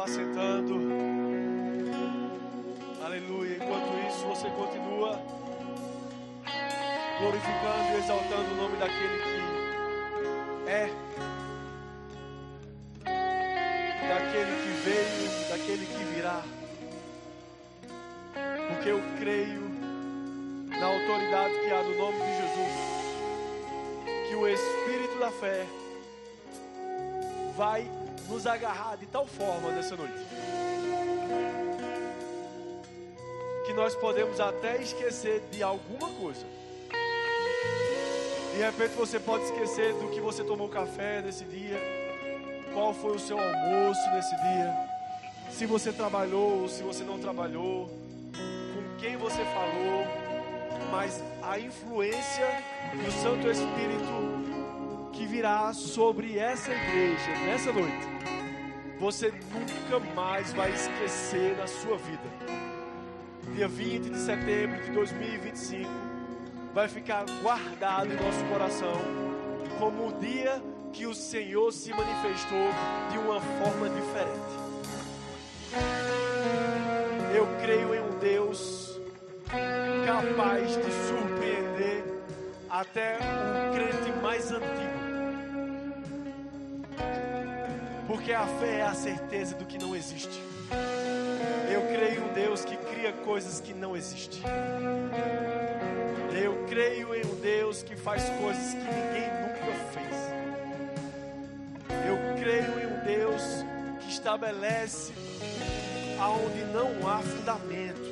vá sentando. Aleluia. Enquanto isso, você continua glorificando e exaltando o nome daquele que é, daquele que veio, daquele que virá. Porque eu creio na autoridade que há no nome de Jesus, que o Espírito da fé vai nos agarrar de tal forma nessa noite, que nós podemos até esquecer de alguma coisa. De repente você pode esquecer do que você tomou café nesse dia, qual foi o seu almoço nesse dia, se você trabalhou ou se você não trabalhou, com quem você falou, mas a influência do Santo Espírito que virá sobre essa igreja nessa noite, você nunca mais vai esquecer na sua vida. Dia 20 de setembro de 2025 vai ficar guardado em nosso coração como o dia que o Senhor se manifestou de uma forma diferente. Eu creio em um Deus capaz de surpreender até o crente mais antigo. Porque a fé é a certeza do que não existe. Eu creio em um Deus que cria coisas que não existem. Eu creio em um Deus que faz coisas que ninguém nunca fez. Eu creio em um Deus que estabelece aonde não há fundamento.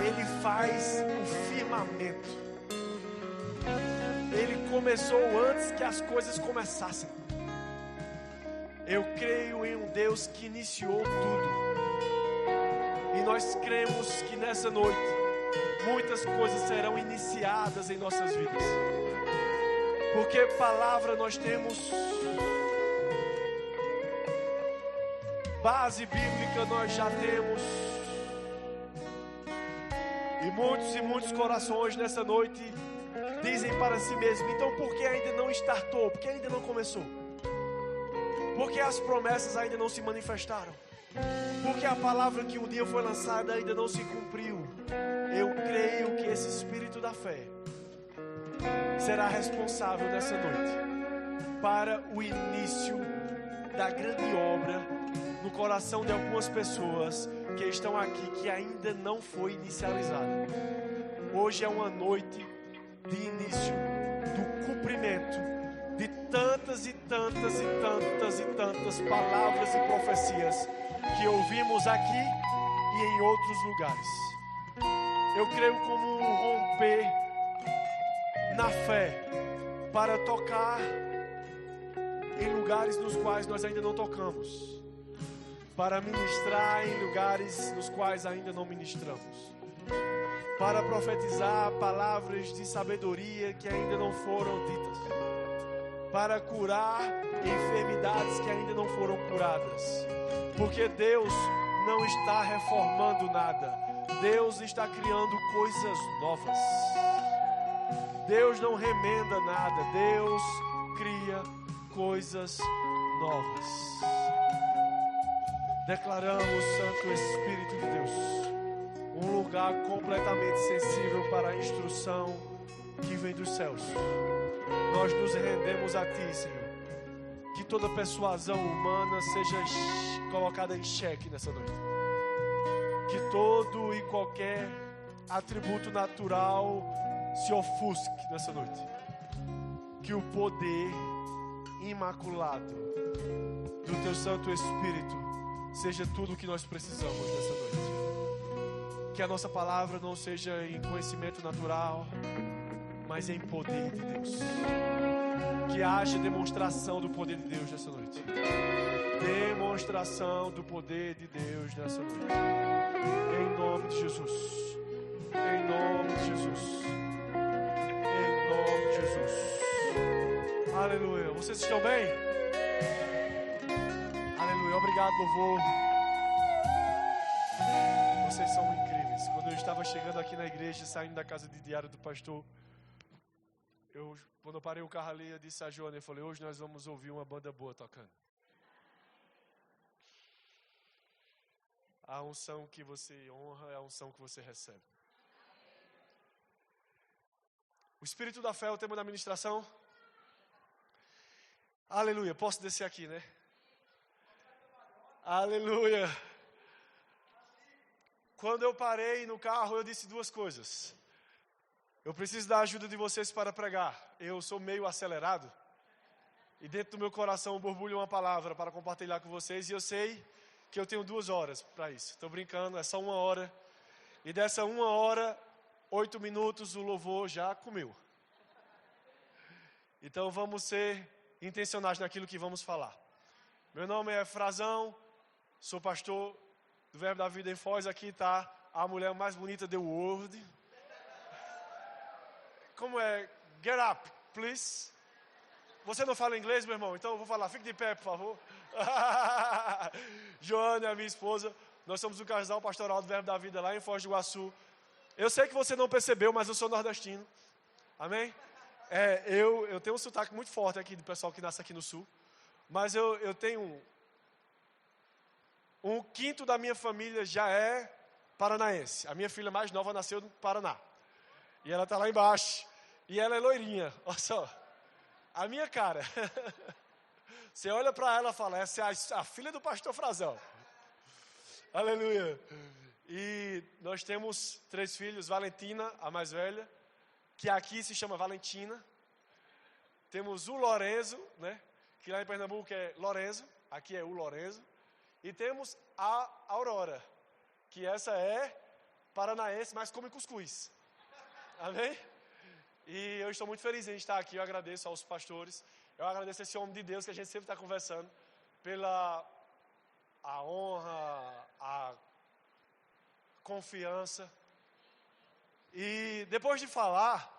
Ele faz o firmamento. Ele começou antes que as coisas começassem. Eu creio em um Deus que iniciou tudo. E nós cremos que nessa noite muitas coisas serão iniciadas em nossas vidas. Porque palavra nós temos, base bíblica nós já temos. E muitos corações nessa noite dizem para si mesmo: então por que ainda não startou? Por que ainda não começou? Porque as promessas ainda não se manifestaram? Porque a palavra que um dia foi lançada ainda não se cumpriu? Eu creio que esse Espírito da fé será responsável nessa noite para o início da grande obra no coração de algumas pessoas que estão aqui, que ainda não foi inicializada. Hoje é uma noite de início do cumprimento de tantas e tantas e tantas e tantas palavras e profecias que ouvimos aqui e em outros lugares. Eu creio como um romper na fé para tocar em lugares nos quais nós ainda não tocamos, para ministrar em lugares nos quais ainda não ministramos, para profetizar palavras de sabedoria que ainda não foram ditas, para curar enfermidades que ainda não foram curadas. Porque Deus não está reformando nada. Deus está criando coisas novas. Deus não remenda nada. Deus cria coisas novas. Declaramos, Santo Espírito de Deus, um lugar completamente sensível para a instrução que vem dos céus. Nós nos rendemos a Ti, Senhor. Que toda persuasão humana seja colocada em xeque nessa noite. Que todo e qualquer atributo natural se ofusque nessa noite. Que o poder imaculado do Teu Santo Espírito seja tudo o que nós precisamos nessa noite. Que a nossa palavra não seja em conhecimento natural, mas em poder de Deus. Que haja demonstração do poder de Deus nessa noite. Demonstração do poder de Deus nessa noite. Em nome de Jesus. Em nome de Jesus. Em nome de Jesus. Aleluia. Vocês estão bem? Aleluia. Obrigado, louvor. Vocês são incríveis. Quando eu estava chegando aqui na igreja, saindo da casa de diário do pastor, quando eu parei o carro ali, eu disse a Joana, eu falei: hoje nós vamos ouvir uma banda boa tocando. A unção que você honra é a unção que você recebe. O Espírito da Fé é o tema da ministração. Aleluia. Posso descer aqui, né? Aleluia. Quando eu parei no carro, eu disse duas coisas. Eu preciso da ajuda de vocês para pregar. Eu sou meio acelerado. E dentro do meu coração borbulha uma palavra para compartilhar com vocês. E eu sei que eu tenho 2 horas para isso. Estou brincando, é só 1 hora. E dessa 1 hora, 8 minutos o louvor já comeu. Então vamos ser intencionais naquilo que vamos falar. Meu nome é Frazão, sou pastor do Verbo da Vida em Foz. Aqui está a mulher mais bonita do world. Como é? Get up, please. Você não fala inglês, meu irmão? Então eu vou falar. Fique de pé, por favor. Joana é a minha esposa. Nós somos o casal pastoral do Verbo da Vida lá em Foz do Iguaçu. Eu sei que você não percebeu, mas eu sou nordestino. Amém? Eu tenho um sotaque muito forte aqui do pessoal que nasce aqui no Sul. Mas eu tenho um quinto da minha família já é paranaense. A minha filha mais nova nasceu no Paraná. E ela está lá embaixo. E ela é loirinha. Olha só. A minha cara. Você olha para ela e fala, essa é a filha do pastor Frazão. Aleluia. E nós temos 3 filhos. Valentina, a mais velha, que aqui se chama Valentina. Temos o Lorenzo, né? Que lá em Pernambuco é Lorenzo. Aqui é o Lorenzo. E temos a Aurora, que essa é paranaense, mas come cuscuz. Amém? E eu estou muito feliz em estar aqui. Eu agradeço aos pastores. Eu agradeço a esse homem de Deus que a gente sempre está conversando. Pela a honra, a confiança. E depois de falar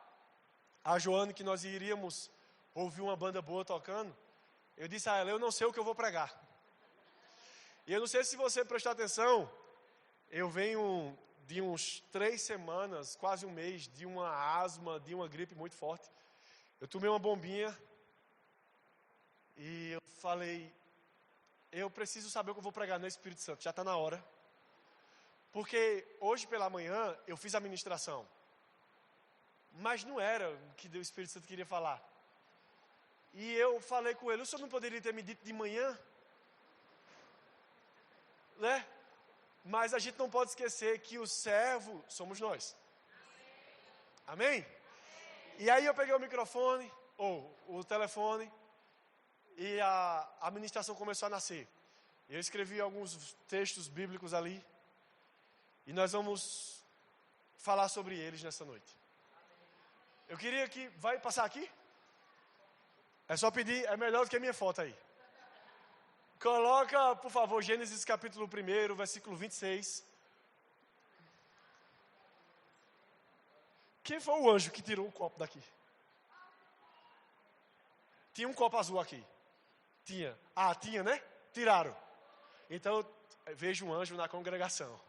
a Joane que nós iríamos ouvir uma banda boa tocando, eu disse a ela, eu não sei o que eu vou pregar. E eu não sei se você prestar atenção, eu venho de uns 3 semanas, quase um mês, de uma asma, de uma gripe muito forte. Eu tomei uma bombinha e eu falei, eu preciso saber o que eu vou pregar no Espírito Santo, já está na hora. Porque hoje pela manhã eu fiz a ministração, mas não era o que o Espírito Santo queria falar. E eu falei com ele, o senhor não poderia ter me dito de manhã? Né? Mas a gente não pode esquecer que o servo somos nós. Amém? E aí eu peguei o microfone, ou o telefone, e a ministração começou a nascer. Eu escrevi alguns textos bíblicos ali, e nós vamos falar sobre eles nessa noite. Eu queria que... Vai passar aqui? É só pedir, é melhor do que a minha foto aí. Coloca, por favor, Gênesis capítulo 1, versículo 26. Quem foi o anjo que tirou o copo daqui? Tinha um copo azul aqui. Tinha. Ah, tinha, né? Tiraram. Então, eu vejo um anjo na congregação.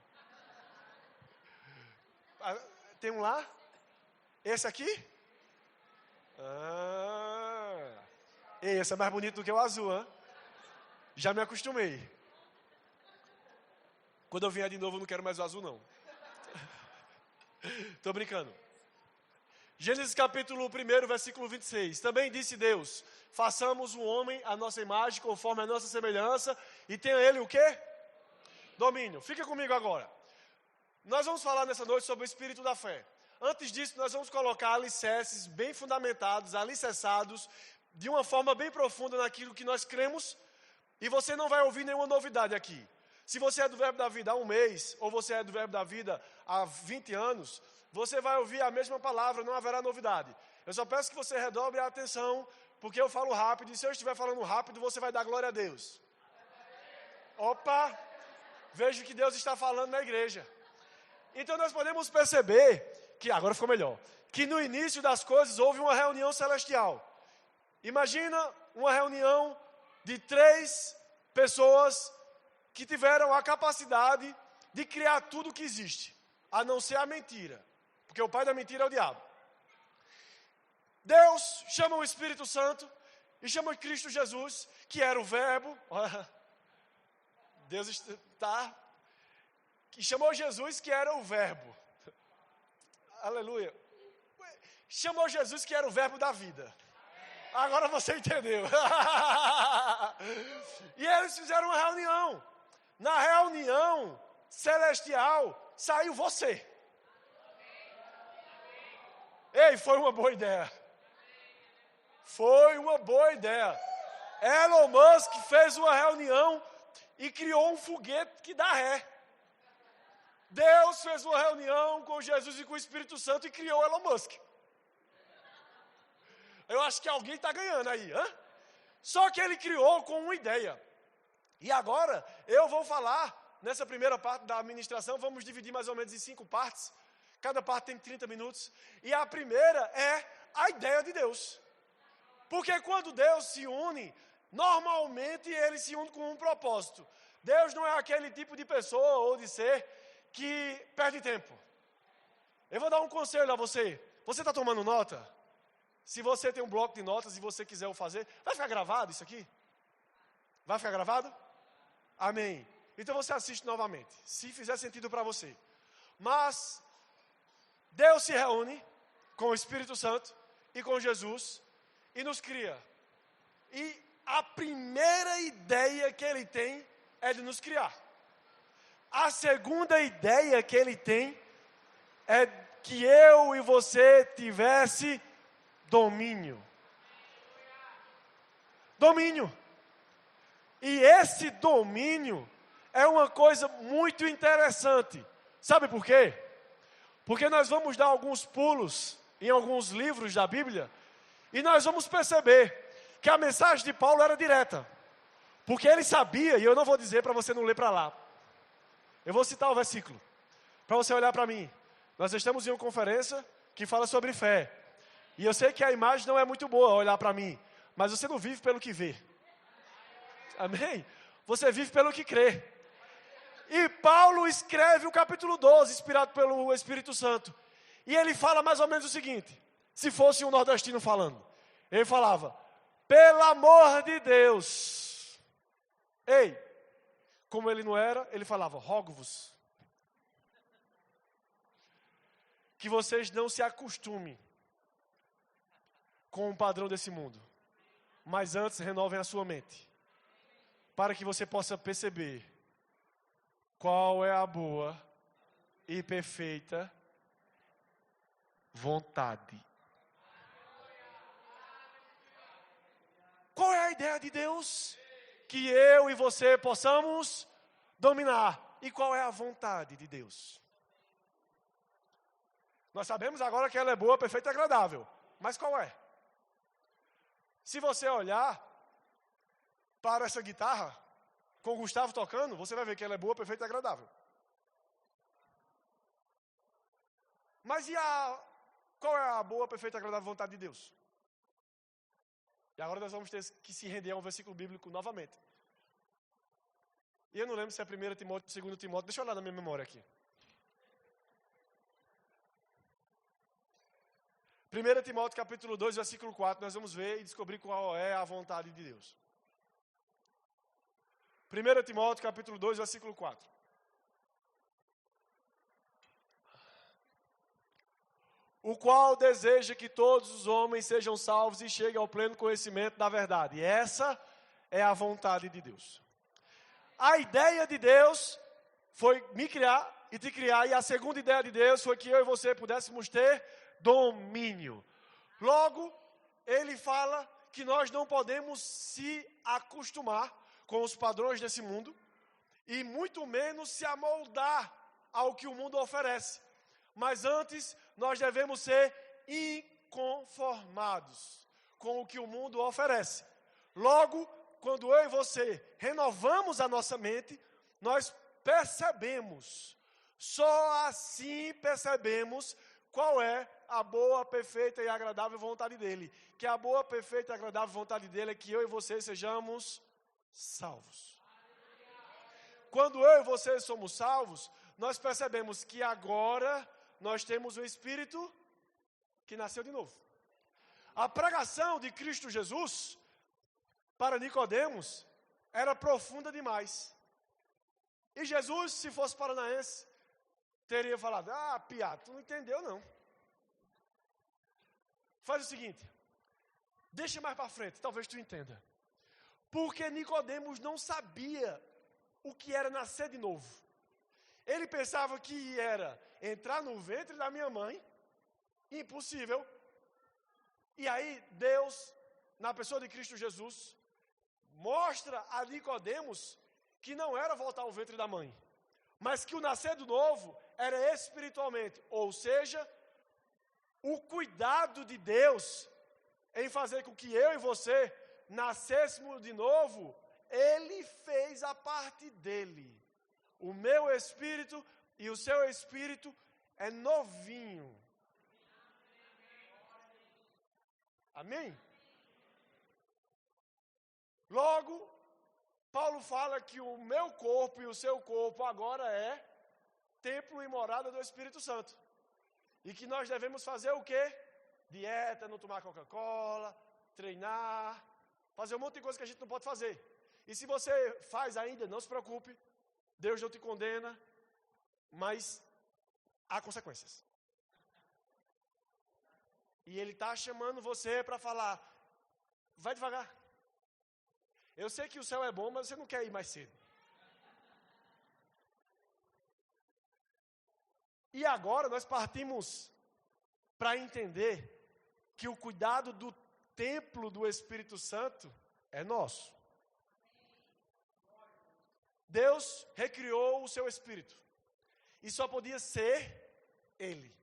Tem um lá? Esse aqui? Esse é mais bonito do que o azul, hein? Já me acostumei. Quando eu vier de novo, eu não quero mais o azul, não. Estou brincando. Gênesis capítulo 1, versículo 26. Também disse Deus, façamos o homem à nossa imagem, conforme a nossa semelhança, e tenha ele o quê? Domínio. Fica comigo agora. Nós vamos falar nessa noite sobre o Espírito da Fé. Antes disso, nós vamos colocar alicerces bem fundamentados, alicerçados, de uma forma bem profunda naquilo que nós cremos. E você não vai ouvir nenhuma novidade aqui. Se você é do Verbo da Vida há 1 mês, ou você é do Verbo da Vida há 20 anos, você vai ouvir a mesma palavra, não haverá novidade. Eu só peço que você redobre a atenção, porque eu falo rápido, e se eu estiver falando rápido, você vai dar glória a Deus. Opa! Vejo que Deus está falando na igreja. Então nós podemos perceber, que agora ficou melhor, que no início das coisas houve uma reunião celestial. Imagina uma reunião de 3 pessoas que tiveram a capacidade de criar tudo que existe, a não ser a mentira, porque o pai da mentira é o diabo. Deus chama o Espírito Santo e chama Cristo Jesus, que era o Verbo. Deus está. que chamou Jesus que era o verbo. Aleluia. Chamou Jesus que era o verbo da vida. Agora você entendeu. E eles fizeram uma reunião. Na reunião celestial saiu você. Ei, foi uma boa ideia. Foi uma boa ideia. Elon Musk fez uma reunião e criou um foguete que dá ré. Deus fez uma reunião com Jesus e com o Espírito Santo e criou Elon Musk. Eu acho que alguém está ganhando aí. Só que ele criou com uma ideia. E agora eu vou falar, nessa primeira parte da administração, vamos dividir mais ou menos em 5 partes. Cada parte tem 30 minutos. E a primeira é a ideia de Deus. Porque quando Deus se une, normalmente ele se une com um propósito. Deus não é aquele tipo de pessoa ou de ser que perde tempo. Eu vou dar um conselho a você. Você está tomando nota? Se você tem um bloco de notas e você quiser o fazer, vai ficar gravado isso aqui? Vai ficar gravado? Amém. Então você assiste novamente, se fizer sentido para você. Mas Deus se reúne com o Espírito Santo e com Jesus e nos cria. E a primeira ideia que ele tem é de nos criar. A segunda ideia que ele tem é que eu e você tivesse domínio. Domínio. E esse domínio é uma coisa muito interessante. Sabe por quê? Porque nós vamos dar alguns pulos em alguns livros da Bíblia e nós vamos perceber que a mensagem de Paulo era direta. Porque ele sabia, e eu não vou dizer para você não ler para lá. Eu vou citar o versículo, para você olhar para mim. Nós estamos em uma conferência que fala sobre fé. E eu sei que a imagem não é muito boa olhar para mim, mas você não vive pelo que vê. Amém? Você vive pelo que crê. E Paulo escreve o capítulo 12, inspirado pelo Espírito Santo. E ele fala mais ou menos o seguinte, se fosse um nordestino falando. Ele falava, pelo amor de Deus. Ei, como ele não era, ele falava, rogo-vos. Que vocês não se acostumem com o padrão desse mundo. Mas antes renovem a sua mente. Para que você possa perceber qual é a boa e perfeita vontade. Qual é a ideia de Deus? Que eu e você possamos dominar. E qual é a vontade de Deus? Nós sabemos agora que ela é boa, perfeita e agradável. Mas qual é? Se você olhar para essa guitarra, com o Gustavo tocando, você vai ver que ela é boa, perfeita e agradável. Mas qual é a boa, perfeita e agradável vontade de Deus? E agora nós vamos ter que se render a um versículo bíblico novamente. E eu não lembro se é 1 Timóteo, 2 Timóteo, deixa eu olhar na minha memória aqui. 1 Timóteo capítulo 2, versículo 4, nós vamos ver e descobrir qual é a vontade de Deus. 1 Timóteo capítulo 2, versículo 4. O qual deseja que todos os homens sejam salvos e cheguem ao pleno conhecimento da verdade. E essa é a vontade de Deus. A ideia de Deus foi me criar e te criar. E a segunda ideia de Deus foi que eu e você pudéssemos ter domínio. Logo, ele fala que nós não podemos se acostumar com os padrões desse mundo e muito menos se amoldar ao que o mundo oferece. Mas antes, nós devemos ser inconformados com o que o mundo oferece. Logo, quando eu e você renovamos a nossa mente, nós percebemos, só assim percebemos qual é a boa, perfeita e agradável vontade dele. Que a boa, perfeita e agradável vontade dele é que eu e você sejamos salvos. Quando eu e você somos salvos, nós percebemos que agora nós temos o Espírito que nasceu de novo. A pregação de Cristo Jesus para Nicodemos era profunda demais. E Jesus, se fosse paranaense, teria falado, piá, tu não entendeu não. Faz o seguinte, deixa mais para frente, talvez tu entenda. Porque Nicodemos não sabia o que era nascer de novo. Ele pensava que era entrar no ventre da minha mãe, impossível. E aí Deus, na pessoa de Cristo Jesus, mostra a Nicodemos que não era voltar ao ventre da mãe, mas que o nascer do novo era espiritualmente, ou seja, o cuidado de Deus em fazer com que eu e você nascêssemos de novo, Ele fez a parte dele. O meu espírito e o seu espírito é novinho. Amém? Logo, Paulo fala que o meu corpo e o seu corpo agora é templo e morada do Espírito Santo. E que nós devemos fazer o quê? Dieta, não tomar Coca-Cola, treinar, fazer um monte de coisa que a gente não pode fazer. E se você faz ainda, não se preocupe, Deus não te condena, mas há consequências. E Ele está chamando você para falar, vai devagar. Eu sei que o céu é bom, mas você não quer ir mais cedo. E agora nós partimos para entender que o cuidado do templo do Espírito Santo é nosso. Deus recriou o seu Espírito. E só podia ser Ele.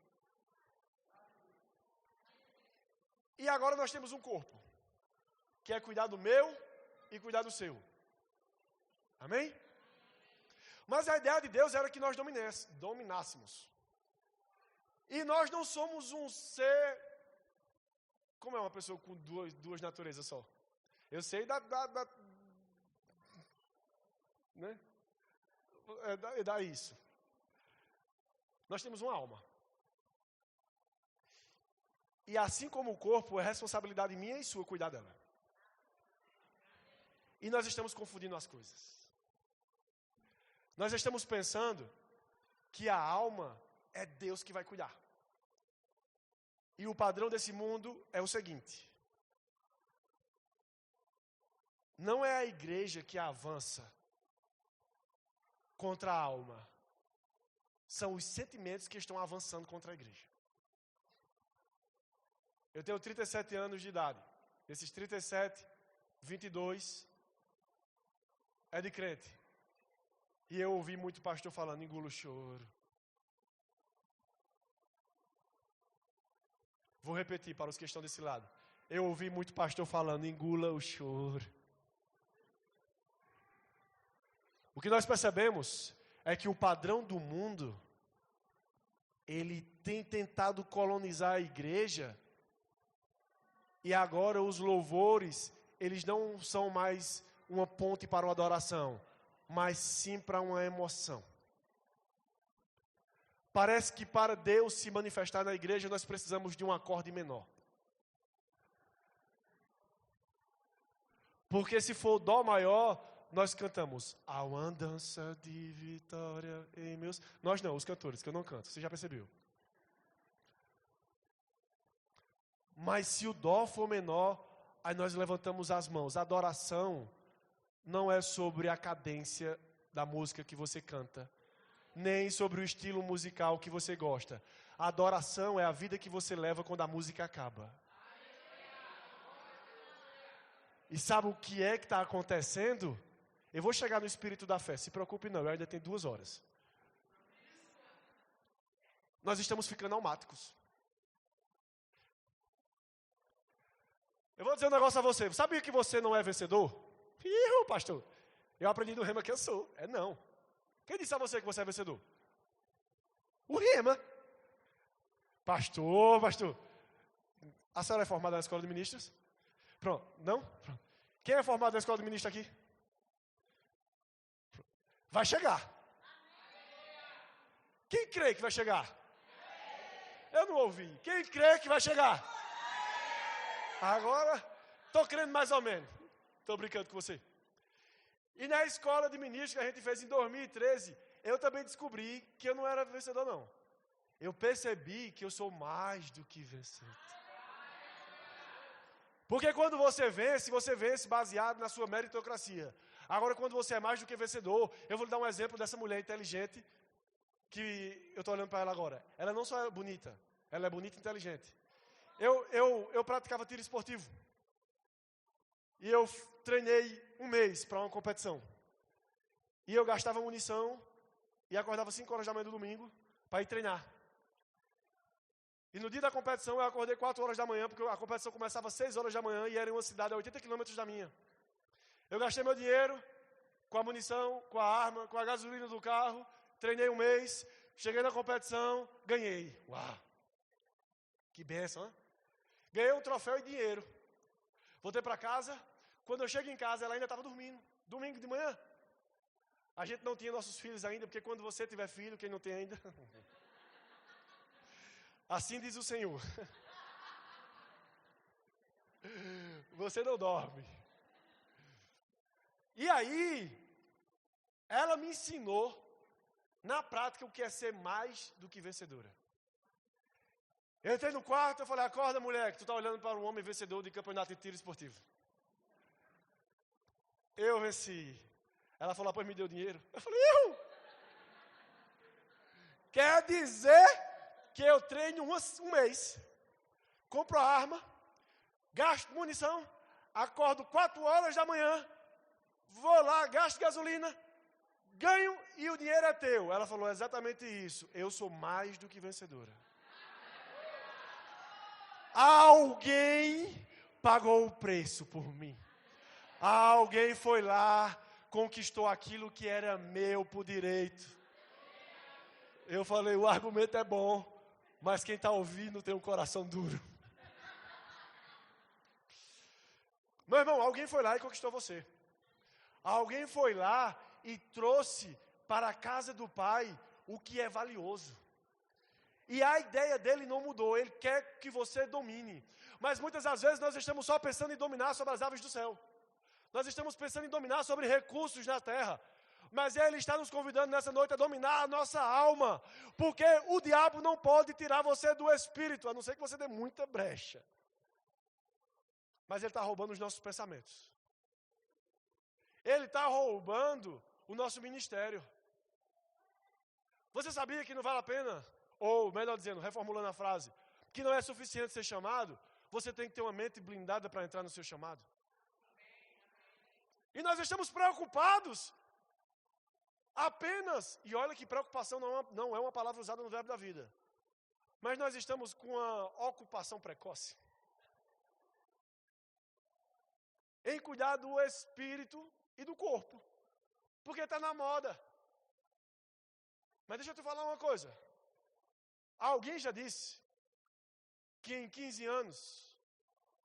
E agora nós temos um corpo, que é cuidar do meu e cuidar do seu. Amém? Mas a ideia de Deus era que nós dominássemos. E nós não somos um ser... Como é uma pessoa com duas naturezas só? Eu sei né? É isso. Nós temos uma alma. E assim como o corpo, é responsabilidade minha e sua cuidar dela. E nós estamos confundindo as coisas. Nós estamos pensando que a alma é Deus que vai cuidar. E o padrão desse mundo é o seguinte: não é a igreja que avança contra a alma, são os sentimentos que estão avançando contra a igreja. Eu tenho 37 anos de idade. Desses 37, 22 é de crente. E eu ouvi muito pastor falando, engula o choro. Vou repetir para os que estão desse lado. Eu ouvi muito pastor falando, engula o choro. O que nós percebemos é que o padrão do mundo, ele tem tentado colonizar a igreja. E agora os louvores, eles não são mais uma ponte para uma adoração, mas sim para uma emoção. Parece que para Deus se manifestar na igreja, nós precisamos de um acorde menor. Porque se for dó maior, nós cantamos, há uma dança de vitória em meus... Nós não, os cantores, que eu não canto, você já percebeu. Mas se o dó for menor, aí nós levantamos as mãos. A adoração não é sobre a cadência da música que você canta, nem sobre o estilo musical que você gosta. A adoração é a vida que você leva quando a música acaba. E sabe o que é que está acontecendo? Eu vou chegar no espírito da fé, se preocupe não, eu ainda tenho 2 horas. Nós estamos ficando almáticos. Eu vou dizer um negócio a você. Sabia que você não é vencedor? Ih, pastor. Eu aprendi do Rema que eu sou. É não. Quem disse a você que você é vencedor? O Rema. Pastor. A senhora é formada na escola de ministros? Pronto. Não? Pronto. Quem é formado na escola de ministros aqui? Vai chegar. Quem crê que vai chegar? Eu não ouvi. Quem crê que vai chegar? Agora, estou crendo mais ou menos. Estou brincando com você. E na escola de ministro que a gente fez em 2013, eu também descobri que eu não era vencedor, não. Eu percebi que eu sou mais do que vencedor. Porque quando você vence baseado na sua meritocracia. Agora, quando você é mais do que vencedor, eu vou lhe dar um exemplo dessa mulher inteligente, que eu estou olhando para ela agora. Ela não só é bonita, ela é bonita e inteligente. Eu praticava tiro esportivo. E eu treinei um mês para uma competição. E eu gastava munição e acordava 5 horas da manhã do domingo para ir treinar. E no dia da competição eu acordei 4 horas da manhã, porque a competição começava às 6 horas da manhã e era em uma cidade a 80 quilômetros da minha. Eu gastei meu dinheiro com a munição, com a arma, com a gasolina do carro, treinei um mês, cheguei na competição, ganhei. Uau! Que bênção, hein? Ganhei um troféu e dinheiro. Voltei para casa, quando eu chego em casa ela ainda estava dormindo. Domingo de manhã. A gente não tinha nossos filhos ainda, porque quando você tiver filho, quem não tem ainda... Assim diz o Senhor. Você não dorme. E aí, ela me ensinou, na prática, o que é ser mais do que vencedora. Eu entrei no quarto e falei, acorda, mulher, que tu está olhando para um homem vencedor de campeonato de tiro esportivo. Eu venci. Ela falou, pois me deu dinheiro. Eu falei, eu? Quer dizer que eu treino um mês, compro a arma, gasto munição, acordo 4 horas da manhã, vou lá, gasto gasolina, ganho e o dinheiro é teu. Ela falou exatamente isso. Eu sou mais do que vencedora. Alguém pagou o preço por mim. Alguém foi lá, conquistou aquilo que era meu por direito. Eu falei, o argumento é bom, mas quem está ouvindo tem um coração duro. Meu irmão, alguém foi lá e conquistou você. Alguém foi lá e trouxe para a casa do Pai o que é valioso. E a ideia dele não mudou, ele quer que você domine. Mas muitas das vezes nós estamos só pensando em dominar sobre as aves do céu. Nós estamos pensando em dominar sobre recursos na terra. Mas ele está nos convidando nessa noite a dominar a nossa alma. Porque o diabo não pode tirar você do espírito, a não ser que você dê muita brecha. Mas ele está roubando os nossos pensamentos. Ele está roubando o nosso ministério. Você sabia que não vale a pena, ou melhor dizendo, reformulando a frase, que não é suficiente ser chamado, você tem que ter uma mente blindada para entrar no seu chamado? E nós estamos preocupados apenas, e olha que preocupação não é uma palavra usada no verbo da vida, mas nós estamos com a ocupação precoce em cuidar do espírito e do corpo, porque está na moda. Mas deixa eu te falar uma coisa, alguém já disse que em 15 anos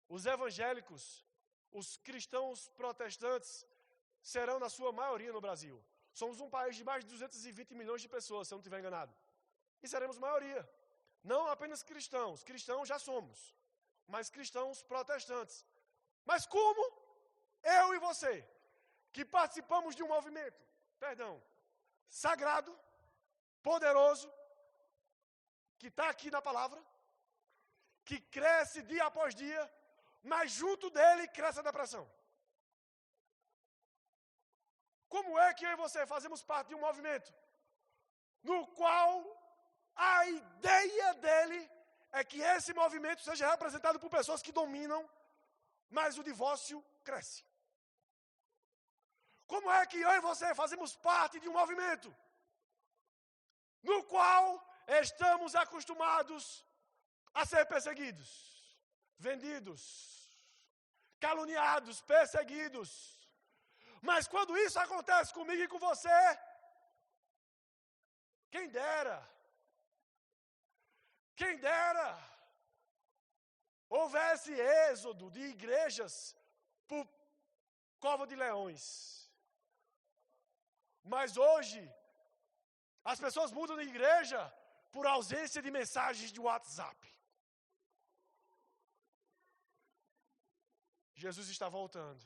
os evangélicos, os cristãos protestantes serão na sua maioria no Brasil. Somos um país de mais de 220 milhões de pessoas, se eu não estiver enganado. E seremos maioria. Não apenas cristãos. Cristãos já somos. Mas cristãos protestantes. Mas como eu e você, que participamos de um movimento, sagrado, poderoso, que está aqui na palavra, que cresce dia após dia, mas junto dele cresce a depressão. Como é que eu e você fazemos parte de um movimento no qual a ideia dele é que esse movimento seja representado por pessoas que dominam, mas o divórcio cresce? Como é que eu e você fazemos parte de um movimento no qual estamos acostumados a ser perseguidos, vendidos, caluniados, perseguidos? Mas quando isso acontece comigo e com você, quem dera, houvesse êxodo de igrejas por cova de leões. Mas hoje, as pessoas mudam de igreja por ausência de mensagens de WhatsApp. Jesus está voltando.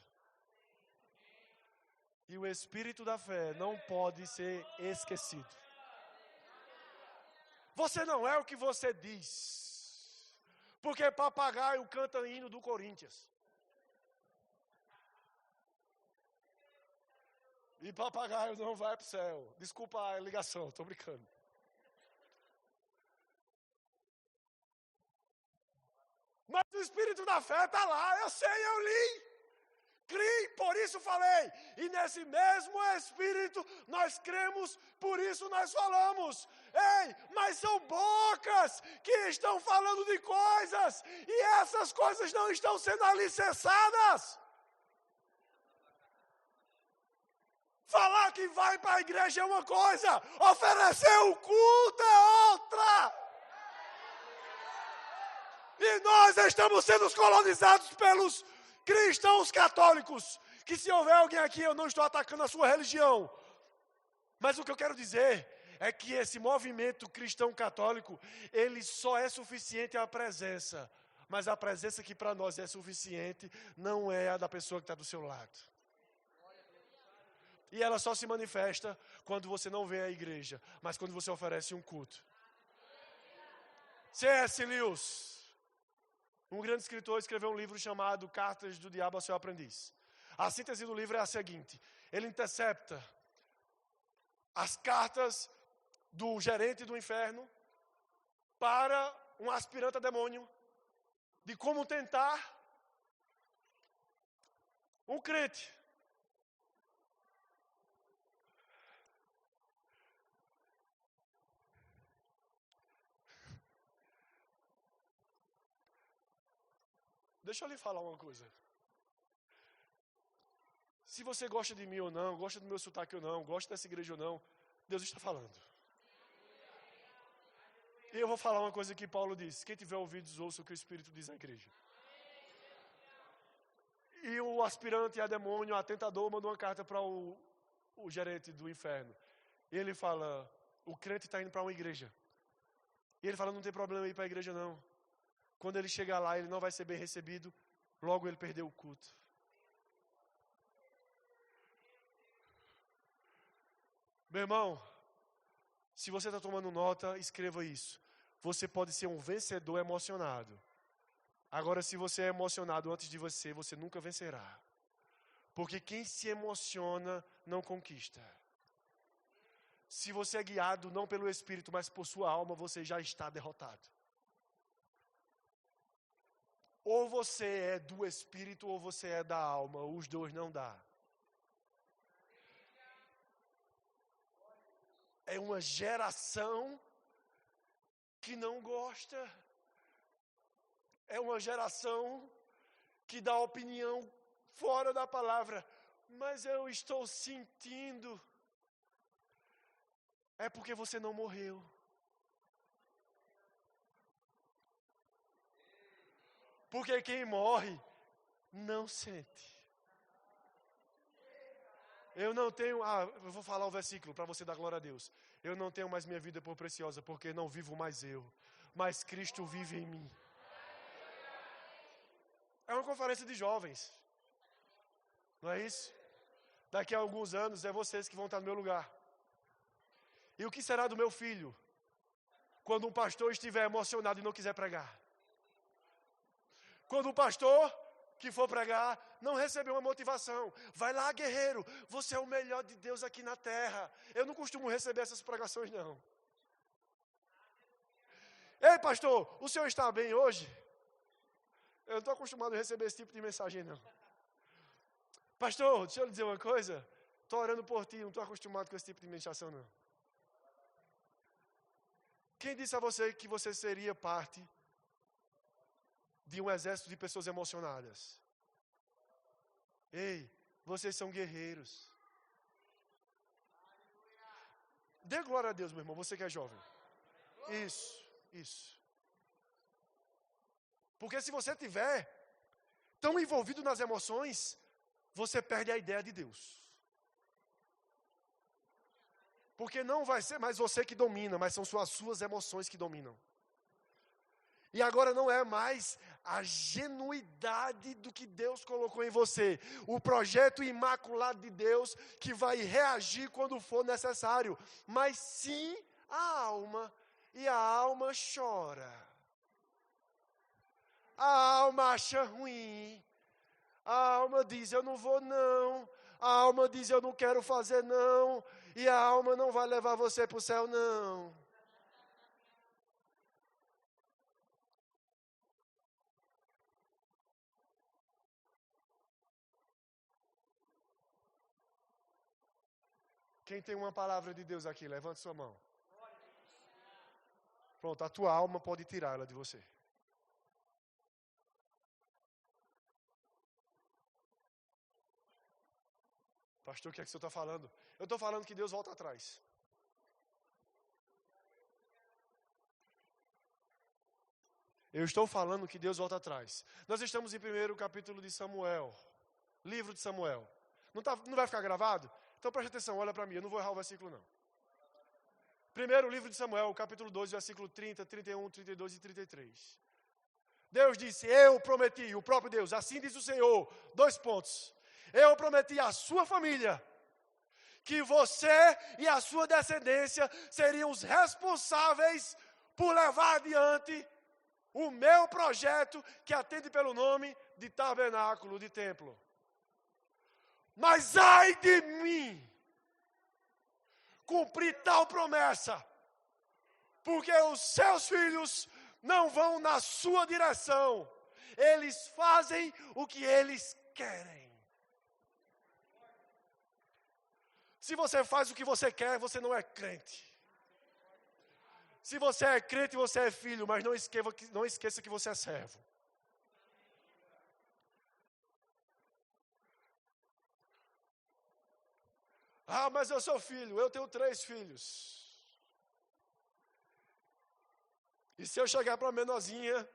E o espírito da fé não pode ser esquecido. Você não é o que você diz. Porque papagaio canta hino do Corinthians. E papagaio não vai para o céu. Desculpa a ligação, estou brincando. Mas o espírito da fé está lá, eu sei, eu li. Criei, por isso falei. E nesse mesmo espírito nós cremos, por isso nós falamos. Ei, mas são bocas que estão falando de coisas. E essas coisas não estão sendo alicerçadas. Falar que vai para a igreja é uma coisa, oferecer o culto é outra. E nós estamos sendo colonizados pelos cristãos católicos. Que se houver alguém aqui, eu não estou atacando a sua religião. Mas o que eu quero dizer é que esse movimento cristão católico, ele só é suficiente à presença. Mas a presença que para nós é suficiente, não é a da pessoa que está do seu lado. E ela só se manifesta quando você não vem à igreja, mas quando você oferece um culto. C.S. Lewis, um grande escritor, escreveu um livro chamado Cartas do Diabo ao Seu Aprendiz. A síntese do livro é a seguinte: ele intercepta as cartas do gerente do inferno para um aspirante a demônio, de como tentar um crente. Deixa eu lhe falar uma coisa. Se você gosta de mim ou não, gosta do meu sotaque ou não, gosta dessa igreja ou não, Deus está falando. E eu vou falar uma coisa que Paulo disse: quem tiver ouvidos, ouça o que o Espírito diz à igreja. E o aspirante a demônio, a tentador, mandou uma carta para o gerente do inferno. E ele fala: o crente está indo para uma igreja. E ele fala: não tem problema ir para a igreja não. Quando ele chegar lá, ele não vai ser bem recebido. Logo ele perdeu o culto. Meu irmão, se você está tomando nota, escreva isso. Você pode ser um vencedor emocionado. Agora, se você é emocionado antes de você, você nunca vencerá. Porque quem se emociona não conquista. Se você é guiado não pelo Espírito, mas por sua alma, você já está derrotado. Ou você é do Espírito ou você é da alma. Os dois não dá. É uma geração que não gosta. É uma geração que dá opinião fora da palavra. Mas eu estou sentindo. É porque você não morreu. Porque quem morre não sente. Eu não tenho, eu vou falar o versículo para você dar glória a Deus. Eu não tenho mais minha vida por preciosa, porque não vivo mais eu, mas Cristo vive em mim. É uma conferência de jovens. Não é isso? Daqui a alguns anos é vocês que vão estar no meu lugar. E o que será do meu filho quando um pastor estiver emocionado e não quiser pregar? Quando o pastor que for pregar não receber uma motivação, vai lá, guerreiro, você é o melhor de Deus aqui na terra. Eu não costumo receber essas pregações, não. Ei, pastor, o senhor está bem hoje? Eu não estou acostumado a receber esse tipo de mensagem, não. Pastor, deixa eu lhe dizer uma coisa. Estou orando por ti, não estou acostumado com esse tipo de ministração, não. Quem disse a você que você seria parte de um exército de pessoas emocionadas? Ei, vocês são guerreiros. Dê glória a Deus, meu irmão, você que é jovem. Isso. Porque se você estiver tão envolvido nas emoções, você perde a ideia de Deus. Porque não vai ser mais você que domina, mas são as suas emoções que dominam. E agora não é mais a genuidade do que Deus colocou em você. O projeto imaculado de Deus que vai reagir quando for necessário. Mas sim a alma. E a alma chora. A alma acha ruim. A alma diz, eu não vou não. A alma diz, eu não quero fazer não. E a alma não vai levar você para o céu não. Quem tem uma palavra de Deus aqui, levante sua mão. Pronto, a tua alma pode tirar ela de você. Pastor, o que é que o senhor está falando? Eu estou falando que Deus volta atrás. Eu estou falando que Deus volta atrás. Nós estamos em 1º capítulo de Samuel. Livro de Samuel. Não vai ficar gravado? Então preste atenção, olha para mim, eu não vou errar o versículo não. Primeiro livro de Samuel, capítulo 12, versículo 30, 31, 32 e 33. Deus disse, eu prometi, o próprio Deus, assim diz o Senhor, 2 pontos. Eu prometi à sua família, que você e a sua descendência seriam os responsáveis por levar adiante o meu projeto que atende pelo nome de tabernáculo, de templo. Mas ai de mim, cumprir tal promessa, porque os seus filhos não vão na sua direção, eles fazem o que eles querem. Se você faz o que você quer, você não é crente. Se você é crente, você é filho, mas não esqueça que você é servo. Ah, mas eu sou filho, eu tenho 3 filhos. E se eu chegar para a menorzinha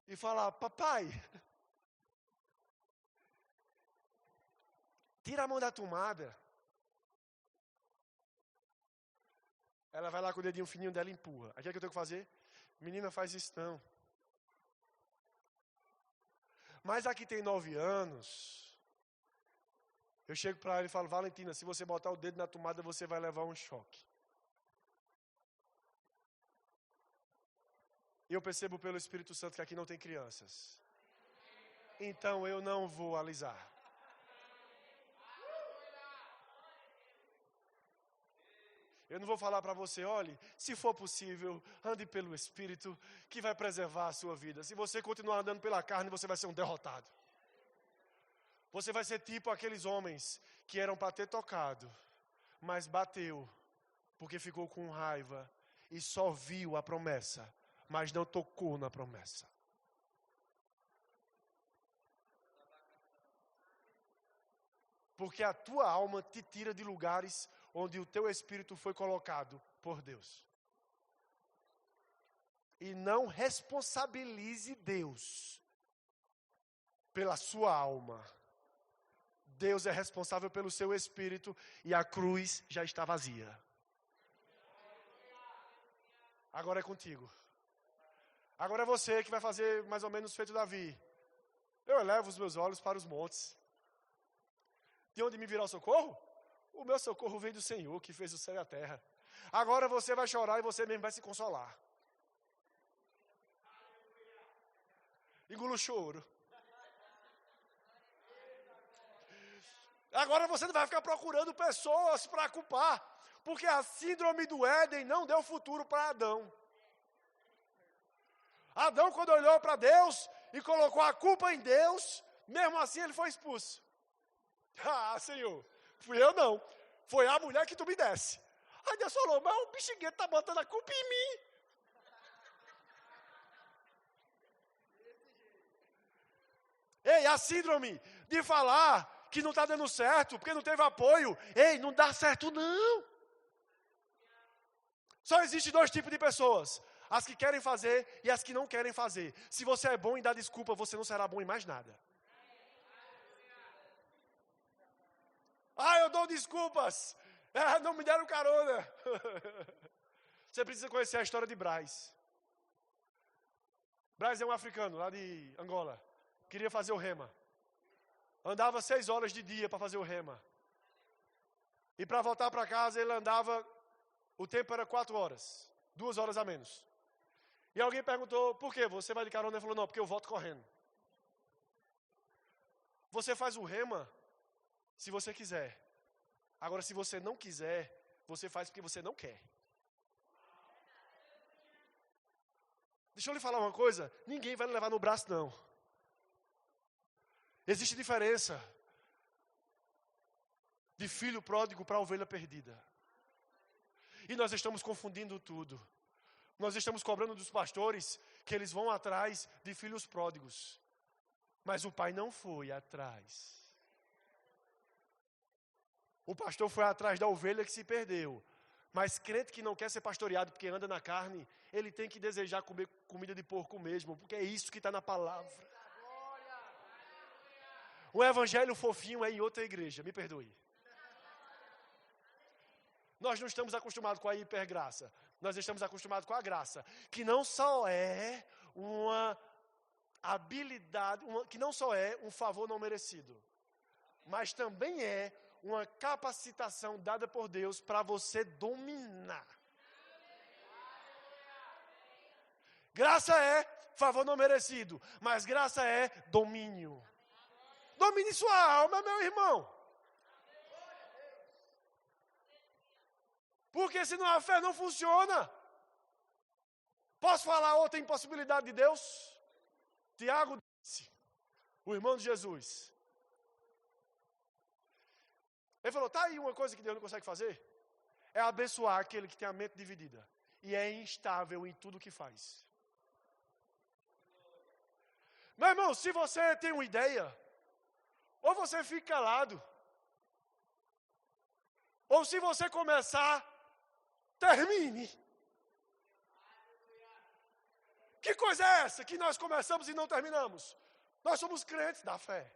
e falar, papai, tira a mão da tomada. Ela vai lá com o dedinho fininho dela e empurra. Aí o que é que eu tenho que fazer? Menina, faz isso não. Mas aqui tem 9 anos. Eu chego para ela e falo, Valentina, se você botar o dedo na tomada, você vai levar um choque. E eu percebo pelo Espírito Santo que aqui não tem crianças. Então eu não vou alisar. Eu não vou falar para você, olhe, se for possível, ande pelo Espírito, que vai preservar a sua vida. Se você continuar andando pela carne, você vai ser um derrotado. Você vai ser tipo aqueles homens que eram para ter tocado, mas bateu, porque ficou com raiva e só viu a promessa, mas não tocou na promessa. Porque a tua alma te tira de lugares onde o teu espírito foi colocado por Deus. E não responsabilize Deus pela sua alma. Deus é responsável pelo seu espírito e a cruz já está vazia. Agora é contigo. Agora é você que vai fazer mais ou menos feito Davi. Eu elevo os meus olhos para os montes. De onde me virá o socorro? O meu socorro vem do Senhor, que fez o céu e a terra. Agora você vai chorar e você mesmo vai se consolar. Engula o choro. Agora você não vai ficar procurando pessoas para culpar, porque a síndrome do Éden não deu futuro para Adão. Adão, quando olhou para Deus e colocou a culpa em Deus, mesmo assim ele foi expulso. Ah, Senhor, fui eu não. Foi a mulher que tu me desse. Aí Deus falou, mas o bexiguento está botando a culpa em mim. Ei, a síndrome de falar que não está dando certo, porque não teve apoio. Ei, não dá certo não. Só existe 2 tipos de pessoas. As que querem fazer e as que não querem fazer. Se você é bom em dar desculpa, você não será bom em mais nada. Ah, eu dou desculpas. Não me deram carona. Você precisa conhecer a história de Braz. Braz é um africano lá de Angola. Queria fazer o rema. Andava 6 horas de dia para fazer o rema. E para voltar para casa ele andava, o tempo era 4 horas. 2 horas a menos. E alguém perguntou, por quê? Você vai de carona? Ele falou, não, porque eu volto correndo. Você faz o rema se você quiser. Agora, se você não quiser, você faz porque você não quer. Deixa eu lhe falar uma coisa, ninguém vai lhe levar no braço, não. Existe diferença de filho pródigo para ovelha perdida. E nós estamos confundindo tudo. Nós estamos cobrando dos pastores que eles vão atrás de filhos pródigos. Mas o pai não foi atrás. O pastor foi atrás da ovelha que se perdeu. Mas crente que não quer ser pastoreado porque anda na carne, ele tem que desejar comer comida de porco mesmo, porque é isso que está na palavra. O evangelho fofinho é em outra igreja, me perdoe. Nós não estamos acostumados com a hipergraça. Nós estamos acostumados com a graça, que não só é uma habilidade, que não só é um favor não merecido, mas também é uma capacitação dada por Deus para você dominar. Graça é favor não merecido, mas graça é domínio. Domine sua alma, meu irmão. Porque senão a fé não funciona. Posso falar outra impossibilidade de Deus? Tiago disse, o irmão de Jesus. Ele falou, tá aí uma coisa que Deus não consegue fazer? É abençoar aquele que tem a mente dividida. E é instável em tudo que faz. Meu irmão, se você tem uma ideia, ou você fica calado, ou se você começar, termine. Que coisa é essa que nós começamos e não terminamos? Nós somos crentes da fé.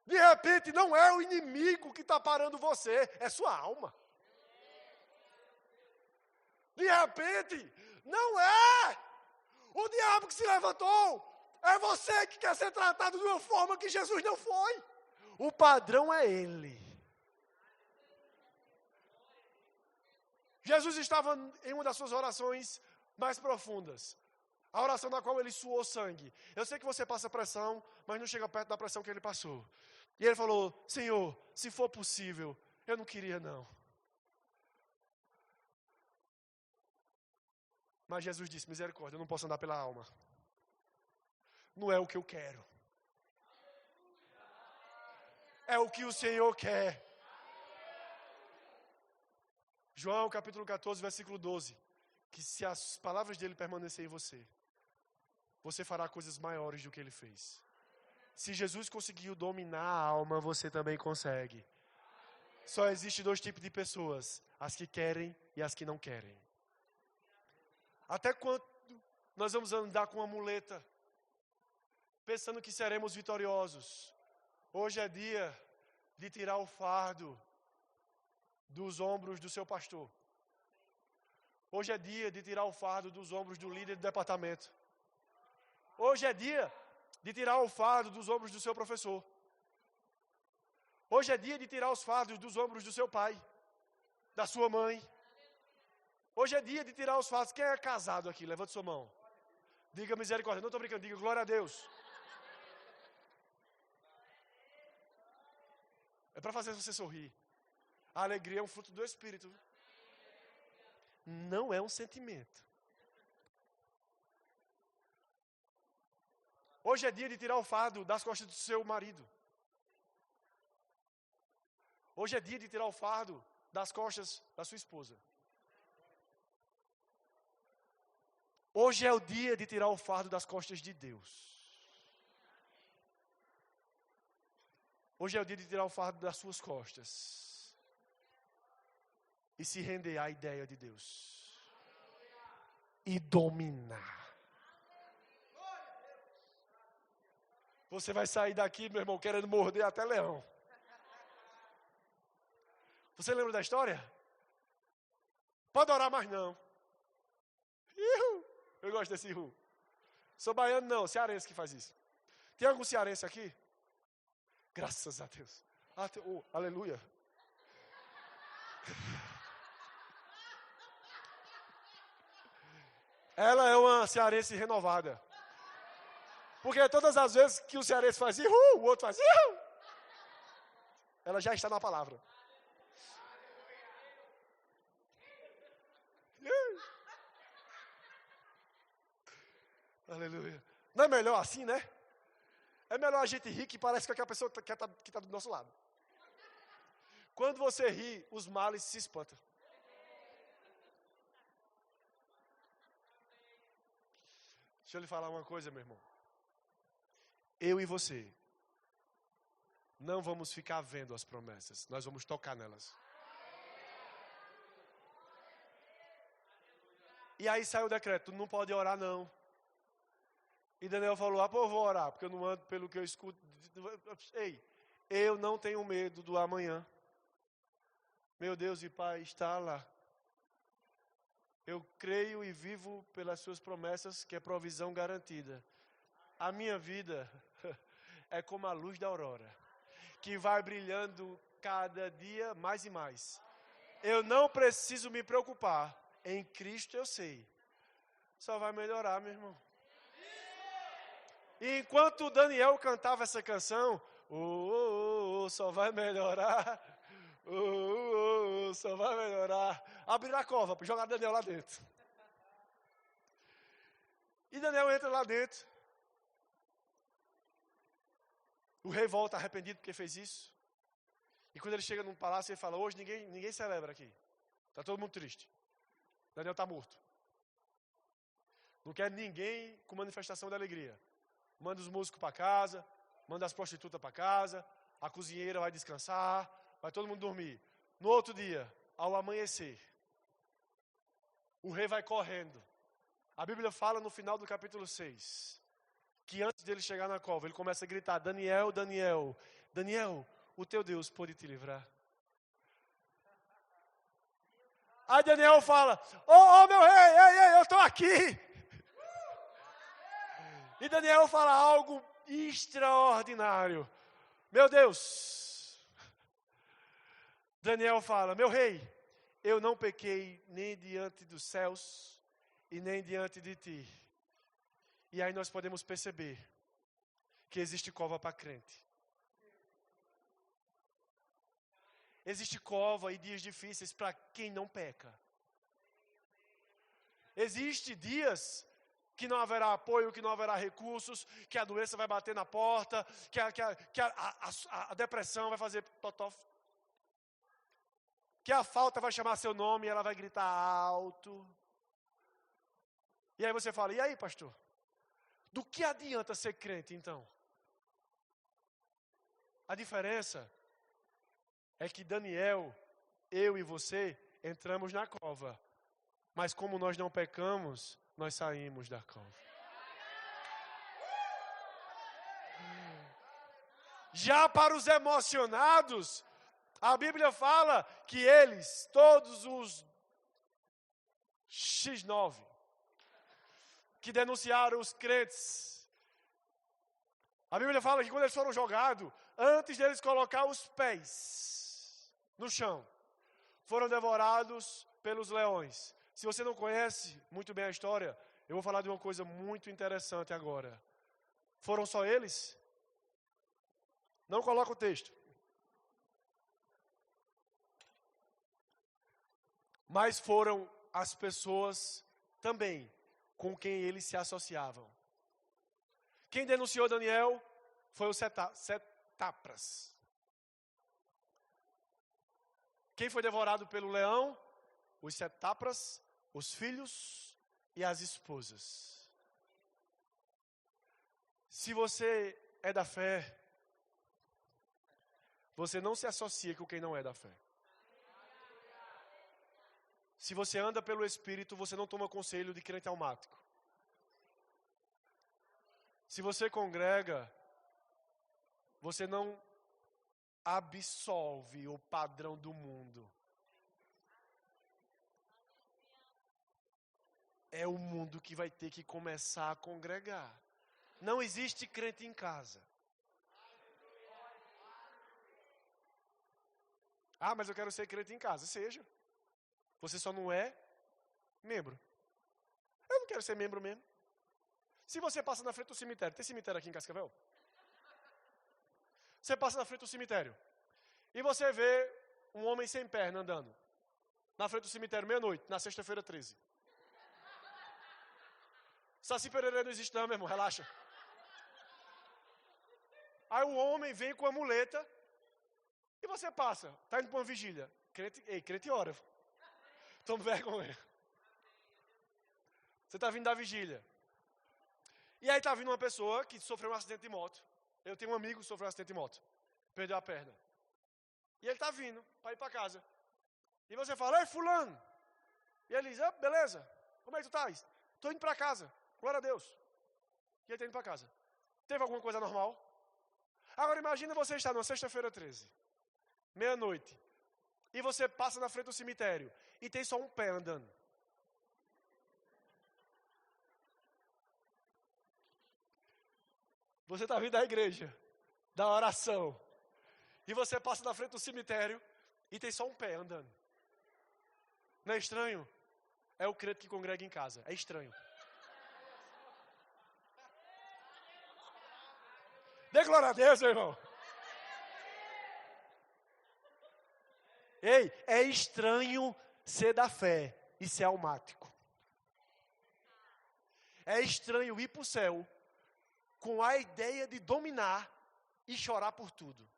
De repente, não é o inimigo que está parando você, é sua alma. De repente, não é o diabo que se levantou, é você que quer ser tratado de uma forma que Jesus não foi. O padrão é ele. Jesus estava em uma das suas orações mais profundas. A oração na qual ele suou sangue. Eu sei que você passa pressão, mas não chega perto da pressão que ele passou. E ele falou, Senhor, se for possível, eu não queria não. Mas Jesus disse, misericórdia, eu não posso andar pela alma. Não é o que eu quero. É o que o Senhor quer. João capítulo 14, versículo 12. Que se as palavras dele permanecerem em você, você fará coisas maiores do que ele fez. Se Jesus conseguiu dominar a alma, você também consegue. Só existe 2 tipos de pessoas, as que querem e as que não querem. Até quando nós vamos andar com uma muleta, pensando que seremos vitoriosos? Hoje é dia de tirar o fardo dos ombros do seu pastor. Hoje é dia de tirar o fardo dos ombros do líder do departamento. Hoje é dia de tirar o fardo dos ombros do seu professor. Hoje é dia de tirar os fardos dos ombros do seu pai, da sua mãe. Hoje é dia de tirar os fardos. Quem é casado aqui? Levante sua mão. Diga misericórdia. Não estou brincando, diga glória a Deus. É para fazer você sorrir. A alegria é um fruto do Espírito. Não é um sentimento. Hoje é dia de tirar o fardo das costas do seu marido. Hoje é dia de tirar o fardo das costas da sua esposa. Hoje é o dia de tirar o fardo das costas de Deus. Hoje é o dia de tirar o fardo das suas costas. E se render à ideia de Deus. E dominar. Você vai sair daqui, meu irmão, querendo morder até leão. Você lembra da história? Pode orar mais não. Ihu. Eu gosto desse ihu. Sou baiano não, cearense que faz isso. Tem algum cearense aqui? Graças a Deus. Aleluia. Ela é uma cearense renovada. Porque todas as vezes que o cearense faz ihu, o outro faz ihu. Ela já está na palavra. Aleluia. Não é melhor assim, né? É melhor a gente rir que parece que aquela pessoa que está do nosso lado. Quando você ri, os males se espantam. Deixa eu lhe falar uma coisa, meu irmão. Eu e você não vamos ficar vendo as promessas. Nós vamos tocar nelas. E aí saiu o decreto, tu não pode orar não. E Daniel falou, pô, eu vou orar, porque eu não ando pelo que eu escuto. Ei, eu não tenho medo do amanhã. Meu Deus e Pai está lá. Eu creio e vivo pelas suas promessas, que é provisão garantida. A minha vida é como a luz da aurora, que vai brilhando cada dia mais e mais. Eu não preciso me preocupar. Em Cristo eu sei. Só vai melhorar, meu irmão. E enquanto Daniel cantava essa canção, só vai melhorar, só vai melhorar. Abrir a cova para jogar Daniel lá dentro. E Daniel entra lá dentro. O rei volta arrependido porque fez isso. E quando ele chega num palácio, ele fala, hoje ninguém celebra aqui. Está todo mundo triste. Daniel está morto. Não quer ninguém com manifestação de alegria. Manda os músicos para casa, manda as prostitutas para casa, a cozinheira vai descansar, vai todo mundo dormir. No outro dia, ao amanhecer, o rei vai correndo. A Bíblia fala no final do capítulo 6, que antes dele chegar na cova, ele começa a gritar, Daniel, Daniel, Daniel, o teu Deus pode te livrar. Aí Daniel fala, meu rei, eu estou aqui. E Daniel fala algo extraordinário. Meu Deus. Daniel fala, meu rei, eu não pequei nem diante dos céus e nem diante de ti. E aí nós podemos perceber que existe cova para crente. Existe cova e dias difíceis para quem não peca. Existe dias que não haverá apoio, que não haverá recursos, que a doença vai bater na porta, que a depressão vai fazer totof, que a falta vai chamar seu nome e ela vai gritar alto. E aí você fala, e aí pastor? Do que adianta ser crente então? A diferença é que Daniel, eu e você, entramos na cova. Mas como nós não pecamos, nós saímos da cova. Já para os emocionados, a Bíblia fala que eles, todos os X9, que denunciaram os crentes, a Bíblia fala que quando eles foram jogados, antes deles colocar os pés no chão, foram devorados pelos leões. Se você não conhece muito bem a história, eu vou falar de uma coisa muito interessante agora. Foram só eles? Não coloca o texto. Mas foram as pessoas também com quem eles se associavam. Quem denunciou Daniel foi o Setapras. Quem foi devorado pelo leão? Os Setapras, os filhos e as esposas. Se você é da fé, você não se associa com quem não é da fé. Se você anda pelo Espírito, você não toma conselho de crente almático. Se você congrega, você não absolve o padrão do mundo. é o mundo que vai ter que começar a congregar. Não existe crente em casa. Ah, mas eu quero ser crente em casa. Seja. Você só não é membro. Eu não quero ser membro mesmo. Se você passa na frente do cemitério, tem cemitério aqui em Cascavel? Você passa na frente do cemitério e você vê um homem sem perna andando na frente do cemitério, meia-noite, na sexta-feira 13. Saci Pererê não existe não, meu irmão, relaxa. Aí o homem vem com a muleta e você passa, tá indo para uma vigília. Crente ora. Toma vergonha. Você está vindo da vigília. E aí está vindo uma pessoa que sofreu um acidente de moto. Eu tenho um amigo que sofreu um acidente de moto. Perdeu a perna. E ele está vindo para ir para casa. E você fala, ei, fulano. E ele diz, beleza, como é que tu estás? Estou indo para casa, glória a Deus. E ele está indo para casa. Teve alguma coisa normal? Agora imagina você estar numa sexta-feira 13, meia-noite, e você passa na frente do cemitério e tem só um pé andando. Você está vindo da igreja, da oração, e você passa na frente do cemitério e tem só um pé andando. Não é estranho? É o crente que congrega em casa. É estranho. Dê glória a Deus, meu irmão. Ei, é estranho ser da fé e ser almático. É estranho ir para o céu com a ideia de dominar e chorar por tudo.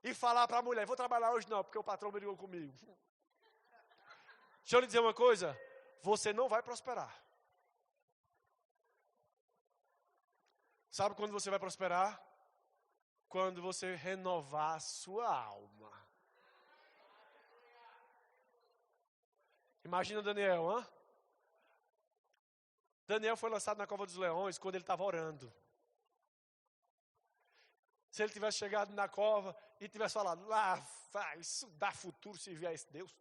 E falar para a mulher, vou trabalhar hoje não, porque o patrão brigou comigo. Deixa eu lhe dizer uma coisa, você não vai prosperar. Sabe quando você vai prosperar? Quando você renovar a sua alma. Imagina Daniel, hein? Daniel foi lançado na cova dos leões quando ele estava orando. Se ele tivesse chegado na cova e tivesse falado, lá, isso dá futuro se vier esse Deus.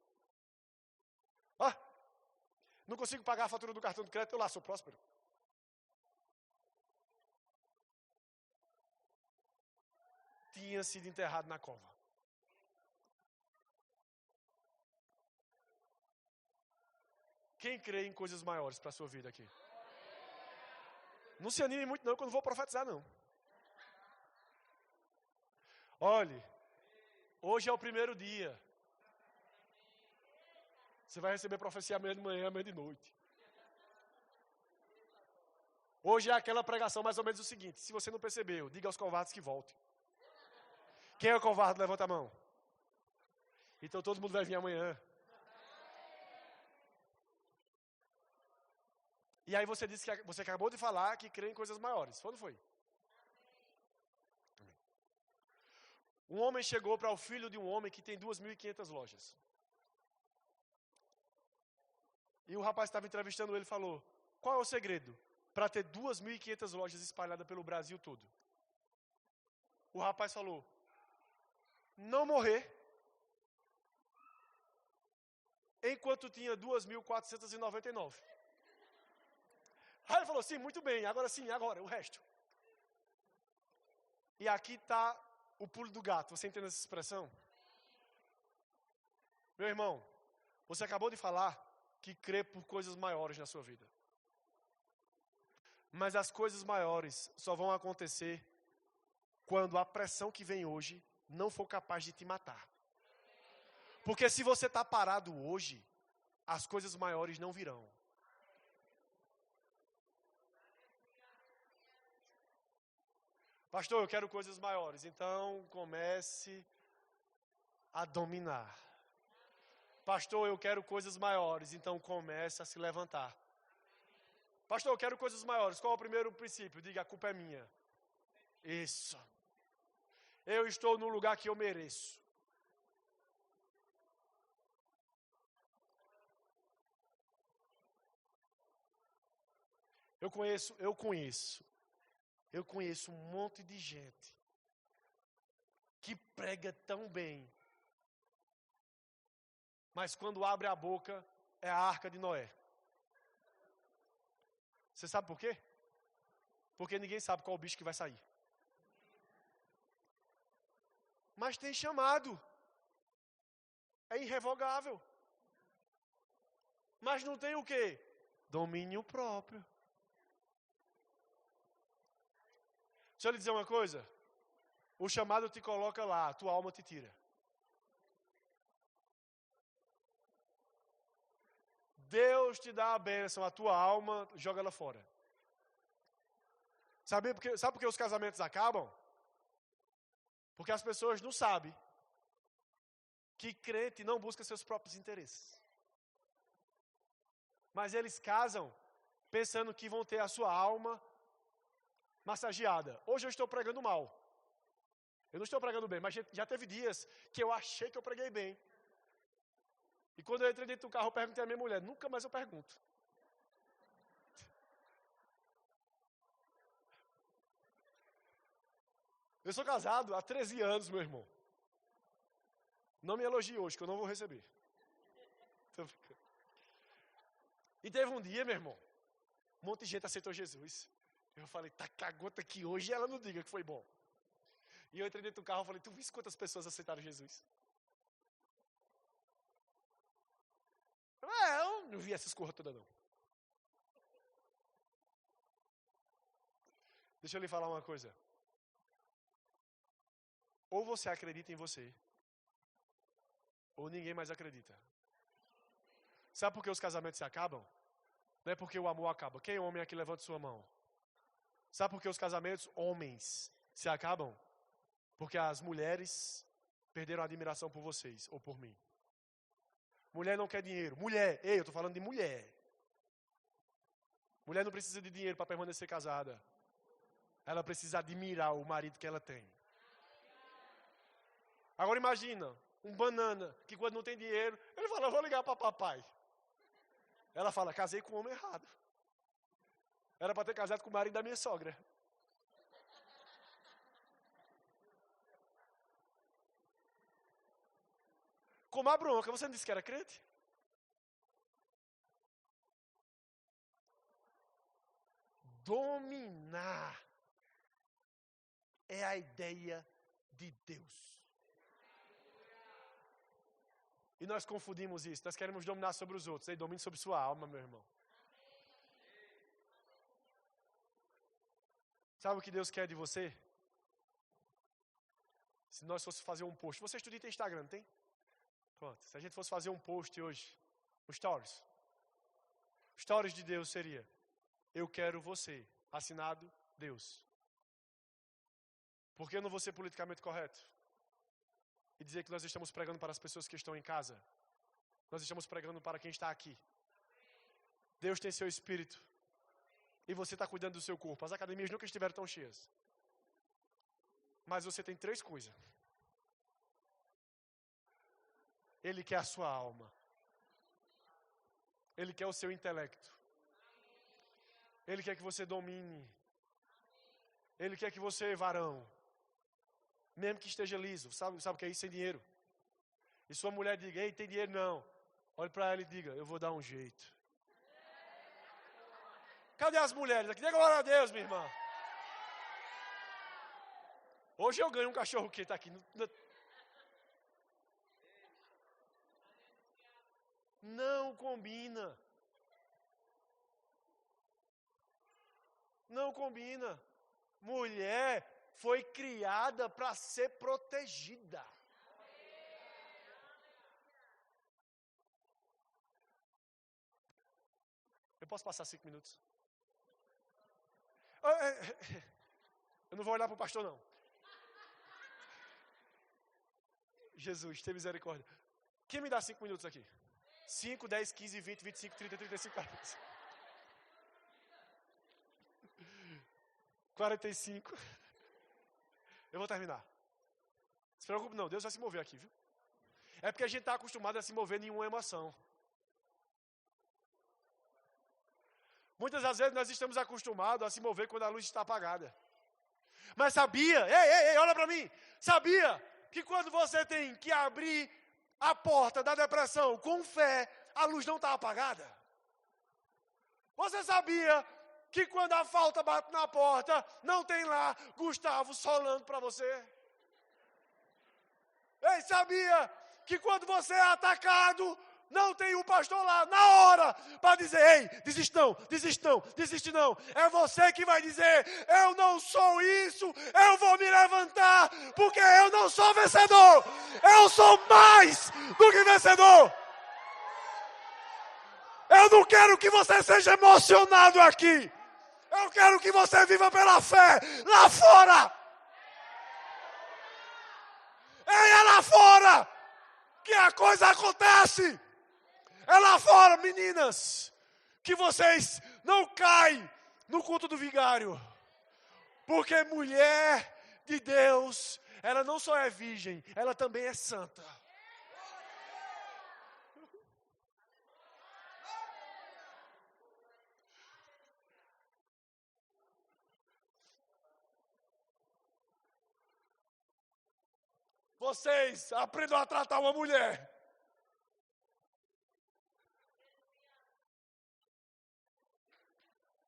Não consigo pagar a fatura do cartão de crédito, eu lá sou próspero. Tinha sido enterrado na cova. Quem crê em coisas maiores para a sua vida aqui? Não se anime muito não, que eu não vou profetizar não. Olhe, hoje é o primeiro dia. Você vai receber profecia amanhã de manhã, amanhã de noite. Hoje é aquela pregação mais ou menos o seguinte, se você não percebeu, diga aos covardes que voltem. Quem é o covarde? Levanta a mão. Então todo mundo vai vir amanhã. E aí você disse que você acabou de falar que crê em coisas maiores. Foi ou não foi? Um homem chegou para o filho de um homem que tem 2.500 lojas. E o rapaz estava entrevistando ele e falou, qual é o segredo para ter 2.500 lojas espalhadas pelo Brasil todo? O rapaz falou, não morrer enquanto tinha 2.499. Aí ele falou, sim, muito bem, agora, o resto. E aqui está o pulo do gato, você entende essa expressão? Meu irmão, você acabou de falar que crê por coisas maiores na sua vida. Mas as coisas maiores só vão acontecer quando a pressão que vem hoje não for capaz de te matar. Porque se você está parado hoje, as coisas maiores não virão. Pastor, eu quero coisas maiores. Então comece a dominar. Pastor, eu quero coisas maiores. Então comece a se levantar. Pastor, eu quero coisas maiores. Qual é o primeiro princípio? Diga, a culpa é minha. Isso. Eu estou no lugar que eu mereço. Eu conheço um monte de gente que prega tão bem, Mas quando abre a boca, é a arca de Noé. Você sabe por quê? Porque ninguém sabe qual bicho que vai sair. Mas tem chamado. É irrevogável. Mas não tem o quê? Domínio próprio. Deixa eu lhe dizer uma coisa. O chamado te coloca lá, a tua alma te tira. Deus te dá a bênção, a tua alma joga ela fora. Sabe por que os casamentos acabam? Porque as pessoas não sabem que crente não busca seus próprios interesses. Mas eles casam pensando que vão ter a sua alma massageada. Hoje eu estou pregando mal. Eu não estou pregando bem, mas já teve dias que eu achei que eu preguei bem. E quando eu entrei dentro do carro, eu perguntei à minha mulher, nunca mais eu pergunto. Eu sou casado há 13 anos, meu irmão. Não me elogie hoje, que eu não vou receber. E teve um dia, meu irmão, um monte de gente aceitou Jesus. Eu falei, tá cagota que hoje ela não diga que foi bom. E eu entrei dentro do carro e falei, tu viste quantas pessoas aceitaram Jesus? Eu não vi essas coisas todas, não. Deixa eu lhe falar uma coisa. Ou você acredita em você, ou ninguém mais acredita. Sabe por que os casamentos se acabam? Não é porque o amor acaba. Quem é homem aqui, levanta sua mão. Sabe por que os casamentos, homens, se acabam? Porque as mulheres perderam a admiração por vocês, ou por mim. Mulher não quer dinheiro. Mulher, ei, eu estou falando de mulher. Mulher não precisa de dinheiro para permanecer casada. Ela precisa admirar o marido que ela tem. Agora imagina, um banana, que quando não tem dinheiro, ele fala, eu vou ligar para papai. Ela fala, casei com o homem errado. Era para ter casado com o marido da minha sogra. Com uma bronca, você não disse que era crente? Dominar é a ideia de Deus. E nós confundimos isso. Nós queremos dominar sobre os outros. Aí domine sobre sua alma, meu irmão. Sabe o que Deus quer de você? Se nós fosse fazer um post. Você estuda e tem Instagram, tem? Pronto. Se a gente fosse fazer um post hoje, um stories. Stories de Deus seria: eu quero você. Assinado Deus. Por que eu não vou ser politicamente correto? E dizer que nós estamos pregando para as pessoas que estão em casa. Nós estamos pregando para quem está aqui. Deus tem seu espírito. E você está cuidando do seu corpo. As academias nunca estiveram tão cheias. Mas você tem 3 coisas. Ele quer a sua alma. Ele quer o seu intelecto. Ele quer que você domine. Ele quer que você, varão, mesmo que esteja liso, sabe o que é isso? Sem dinheiro. E sua mulher diga, ei, tem dinheiro não. Olhe para ela e diga, eu vou dar um jeito. Cadê as mulheres aqui? Dê glória a Deus, minha irmã. Hoje eu ganho um cachorro que está aqui. Não combina. Não combina. Mulher foi criada para ser protegida. Eu posso passar 5 minutos? Eu não vou olhar para o pastor, não. Jesus, tem misericórdia. Quem me dá 5 minutos aqui? 5, 10, 15, 20, 25, 30, 35, 40. 45. Eu vou terminar. Não se preocupe não, Deus vai se mover aqui, viu? É porque a gente está acostumado a se mover em uma emoção. Muitas das vezes nós estamos acostumados a se mover quando a luz está apagada. Mas sabia, ei, olha para mim. Sabia que quando você tem que abrir a porta da depressão com fé, a luz não está apagada. Você sabia que quando a falta bate na porta, não tem lá Gustavo solando para você? Ei, sabia que quando você é atacado, não tem um pastor lá na hora para dizer, ei, desiste não. É você que vai dizer, eu não sou isso, eu vou me levantar, porque eu não sou vencedor, eu sou mais do que vencedor. Eu não quero que você seja emocionado aqui. Eu quero que você viva pela fé lá fora. É lá fora que a coisa acontece. É lá fora, meninas, que vocês não caem no culto do vigário. Porque mulher de Deus, ela não só é virgem, ela também é santa. Vocês aprendam a tratar uma mulher.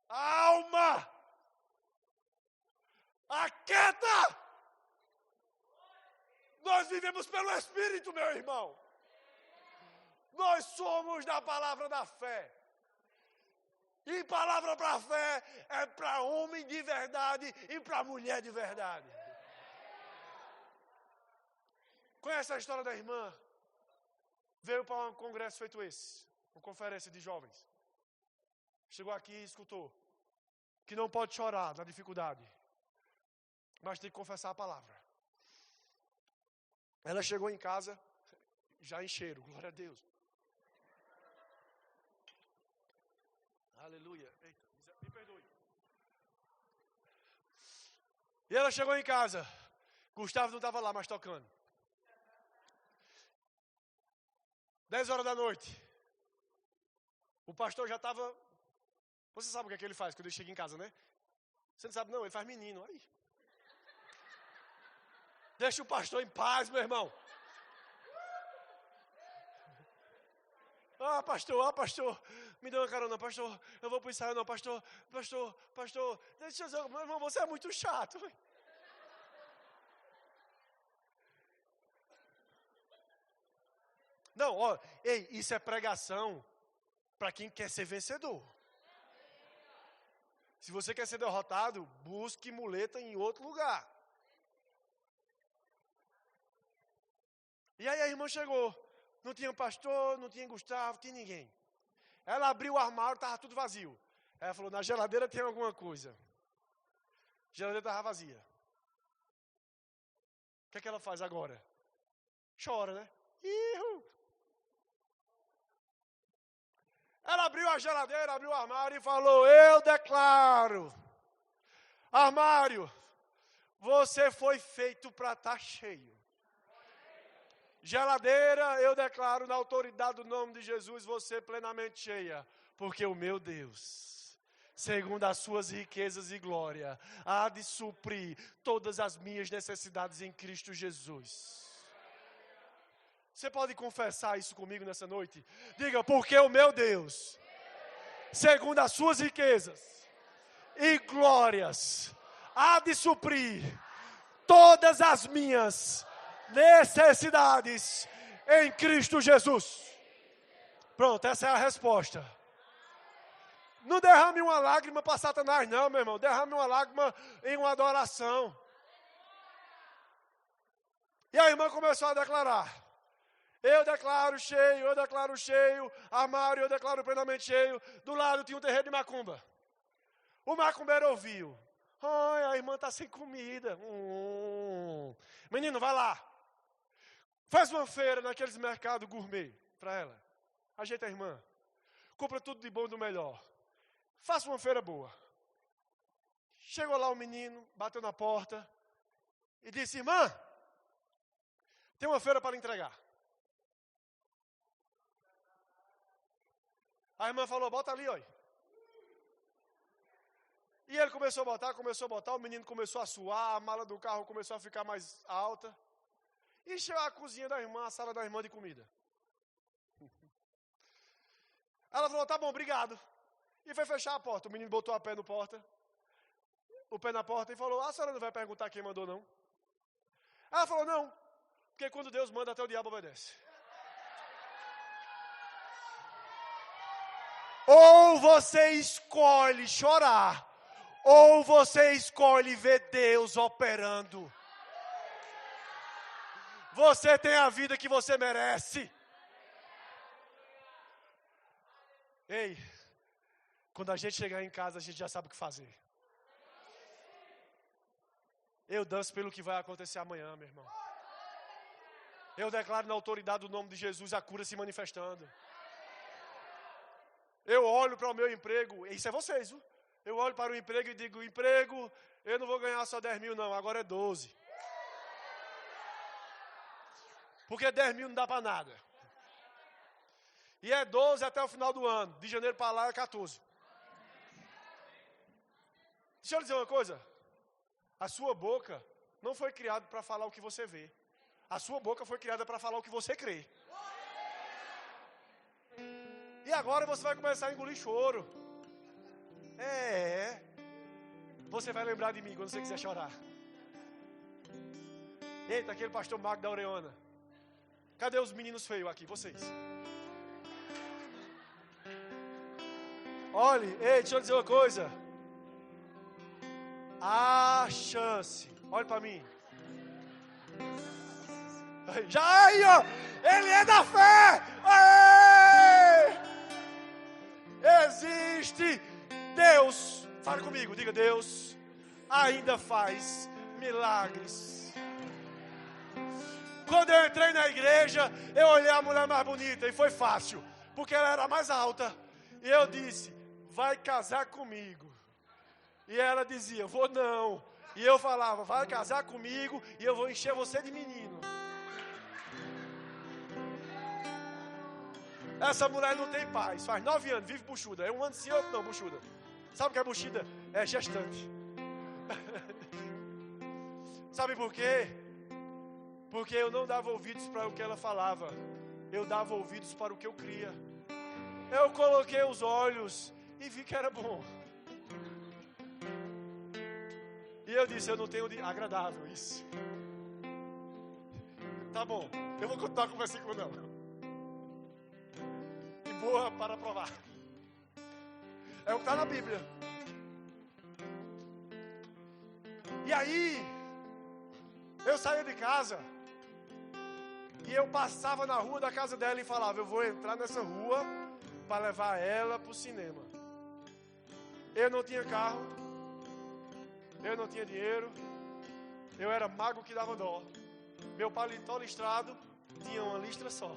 Alma, aquieta. Nós vivemos pelo Espírito, meu irmão. Nós somos da palavra da fé. E palavra para fé é para homem de verdade e para mulher de verdade. Conhece a história da irmã? Veio para um congresso feito esse, uma conferência de jovens. Chegou aqui e escutou que não pode chorar na dificuldade, mas tem que confessar a palavra. Ela chegou em casa, já em cheiro, glória a Deus. Aleluia. Eita, me perdoe. E ela chegou em casa, Gustavo não estava lá, mas tocando. 10 horas da noite. O pastor já estava... Você sabe o que é que ele faz quando ele chega em casa, né? Você não sabe não, ele faz menino. Aí. Deixa o pastor em paz, meu irmão. Pastor, me dê uma carona, pastor. Eu vou para o ensaio, não, pastor. Deixa eu dizer, meu irmão, você é muito chato. Não, ó, ei, isso é pregação para quem quer ser vencedor. Se você quer ser derrotado, busque muleta em outro lugar. E aí a irmã chegou. Não tinha pastor, não tinha Gustavo, não tinha ninguém. Ela abriu o armário, estava tudo vazio. Ela falou, na geladeira tem alguma coisa. A geladeira estava vazia. O que é que ela faz agora? Chora, né? Ihu! Ela abriu a geladeira, abriu o armário e falou, eu declaro, armário, você foi feito para estar cheio. Geladeira, eu declaro na autoridade do nome de Jesus, você plenamente cheia, porque o meu Deus, segundo as suas riquezas e glória, há de suprir todas as minhas necessidades em Cristo Jesus. Você pode confessar isso comigo nessa noite? Diga, porque o meu Deus, segundo as suas riquezas e glórias, há de suprir todas as minhas necessidades em Cristo Jesus. Pronto, essa é a resposta. Não derrame uma lágrima para Satanás não, meu irmão. Derrame uma lágrima em uma adoração. E a irmã começou a declarar. Eu declaro cheio, armário, eu declaro plenamente cheio. Do lado tinha um terreiro de macumba. O macumbeiro ouviu. Ai, a irmã está sem comida. Menino, vai lá. Faz uma feira naqueles mercados gourmet para ela. Ajeita a irmã. Compra tudo de bom e do melhor. Faça uma feira boa. Chegou lá o menino, bateu na porta e disse, irmã, tem uma feira para entregar. A irmã falou, bota ali, olha. E ele começou a botar, o menino começou a suar, a mala do carro começou a ficar mais alta. Encheu a cozinha da irmã, a sala da irmã de comida. Ela falou, tá bom, obrigado. E foi fechar a porta. O menino botou o pé na porta e falou, a senhora não vai perguntar quem mandou, não? Ela falou, não, porque quando Deus manda, até o diabo obedece. Ou você escolhe chorar, ou você escolhe ver Deus operando. Você tem a vida que você merece. Ei, quando a gente chegar em casa, a gente já sabe o que fazer. Eu danço pelo que vai acontecer amanhã, meu irmão. Eu declaro na autoridade do nome de Jesus a cura se manifestando. Eu olho para o meu emprego, isso é vocês, viu? Eu olho para o emprego e digo, emprego, eu não vou ganhar só 10 mil não, agora é 12. Porque 10 mil não dá para nada. E é 12 até o final do ano, de janeiro para lá é 14. Deixa eu dizer uma coisa. A sua boca não foi criada para falar o que você vê. A sua boca foi criada para falar o que você crê. E agora você vai começar a engolir choro. Você vai lembrar de mim quando você quiser chorar. Eita, aquele pastor Marco da Oreona. Cadê os meninos feios aqui, vocês? Olhe, deixa eu dizer uma coisa. Há chance. Olhe para mim. Já aí, ó. Ele é da fé. Existe Deus. Fale comigo, diga Deus. Ainda faz milagres. Quando eu entrei na igreja, eu olhei a mulher mais bonita e foi fácil, porque ela era mais alta. E eu disse, vai casar comigo. E ela dizia, vou não. E eu falava, vai casar comigo e eu vou encher você de menino. Essa mulher não tem paz, faz 9 anos, vive buchuda. É um ano sim, outro não, buchuda. Sabe o que é buchida? É gestante. Sabe por quê? Porque eu não dava ouvidos para o que ela falava. Eu dava ouvidos para o que eu cria. Eu coloquei os olhos e vi que era bom. E eu disse, eu não tenho agradável isso. Tá bom, eu vou continuar com o versículo não. E boa para provar. É o que está na Bíblia. E aí, eu saía de casa e eu passava na rua da casa dela e falava, eu vou entrar nessa rua para levar ela para o cinema. Eu não tinha carro, eu não tinha dinheiro, eu era mago que dava dó. Meu paletó listrado tinha uma listra só.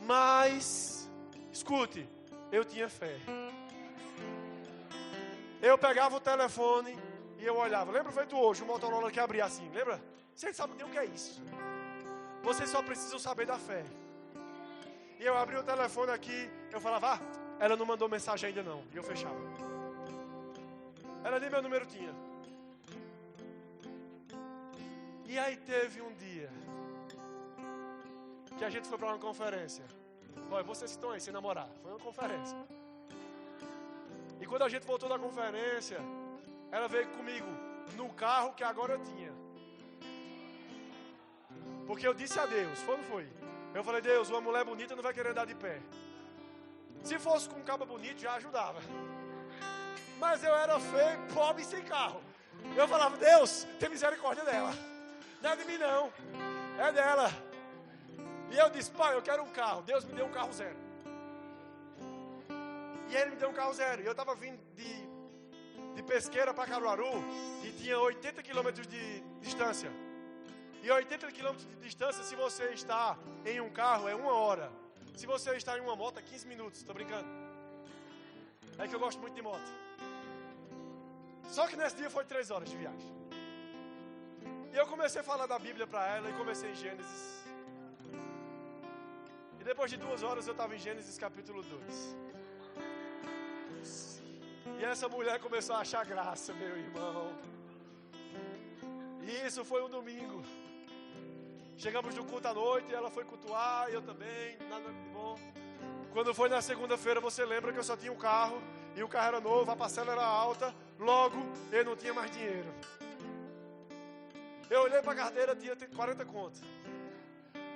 Mas, escute, eu tinha fé. Eu pegava o telefone e eu olhava. Lembra feito hoje, o Motorola que abria assim, lembra? Vocês sabem nem o que é isso. Vocês só precisam saber da fé. E eu abria o telefone aqui, eu falava, ela não mandou mensagem ainda não. E eu fechava. Ela nem meu número tinha. E aí teve um dia que a gente foi para uma conferência. Olha, vocês estão aí sem namorar. Foi uma conferência. E quando a gente voltou da conferência, ela veio comigo no carro que agora eu tinha. Porque eu disse a Deus, foi ou não foi? Eu falei, Deus, uma mulher bonita não vai querer andar de pé. Se fosse com um cabo bonito, já ajudava. Mas eu era feio, pobre e sem carro. Eu falava, Deus, tem misericórdia dela. Não é de mim não, é dela. E eu disse, pai, eu quero um carro. Deus me deu um carro zero. E ele me deu um carro zero. E eu estava vindo de Pesqueira para Caruaru e tinha 80 quilômetros de distância. E 80 quilômetros de distância, se você está em um carro, é 1 hora. Se você está em uma moto, é 15 minutos. Estou brincando. É que eu gosto muito de moto. Só que nesse dia foi 3 horas de viagem. E eu comecei a falar da Bíblia para ela e comecei em Gênesis. E depois de 2 horas eu estava em Gênesis capítulo 2. E essa mulher começou a achar graça, meu irmão. E isso foi um domingo. Chegamos no culto à noite, ela foi cultuar, e eu também, nada de bom. Quando foi na segunda-feira, você lembra que eu só tinha um carro, e o carro era novo, a parcela era alta, logo eu não tinha mais dinheiro. Eu olhei para a carteira, tinha 40 conto.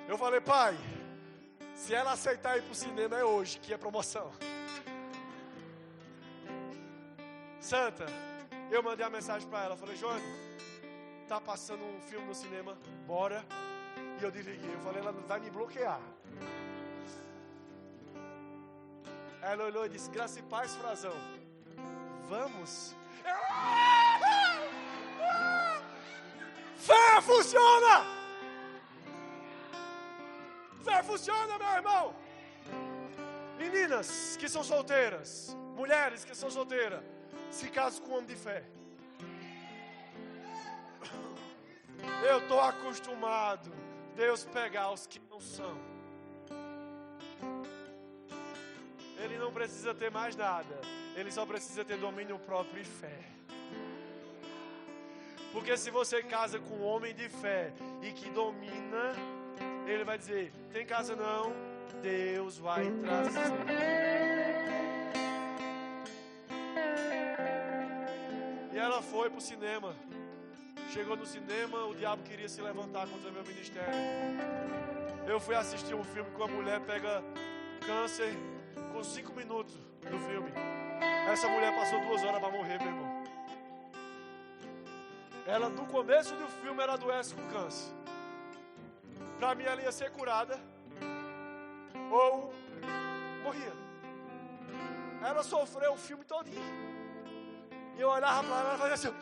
Eu falei, pai, se ela aceitar ir para o cinema é hoje, que é promoção. Santa, eu mandei a mensagem para ela, falei, Joane, tá passando um filme no cinema, bora. E eu desliguei, eu falei, ela vai me bloquear. Ela olhou e disse, graça e paz, Frazão, vamos? Fé funciona! Fé funciona, meu irmão! Meninas que são solteiras, mulheres que são solteiras, se casam com um homem de fé. Eu estou acostumado Deus pegar os que não são. Ele não precisa ter mais nada. Ele só precisa ter domínio próprio e fé. Porque se você casa com um homem de fé e que domina, ele vai dizer, tem casa não? Deus vai trazer. E ela foi para o cinema. Chegou no cinema, o diabo queria se levantar contra o meu ministério. Eu fui assistir um filme que uma mulher pega câncer com 5 minutos do filme. Essa mulher passou 2 horas para morrer, meu irmão. Ela, no começo do filme, ela adoece com câncer. Para mim, ela ia ser curada ou morria. Ela sofreu o filme todinho. E eu olhava para ela e fazia assim.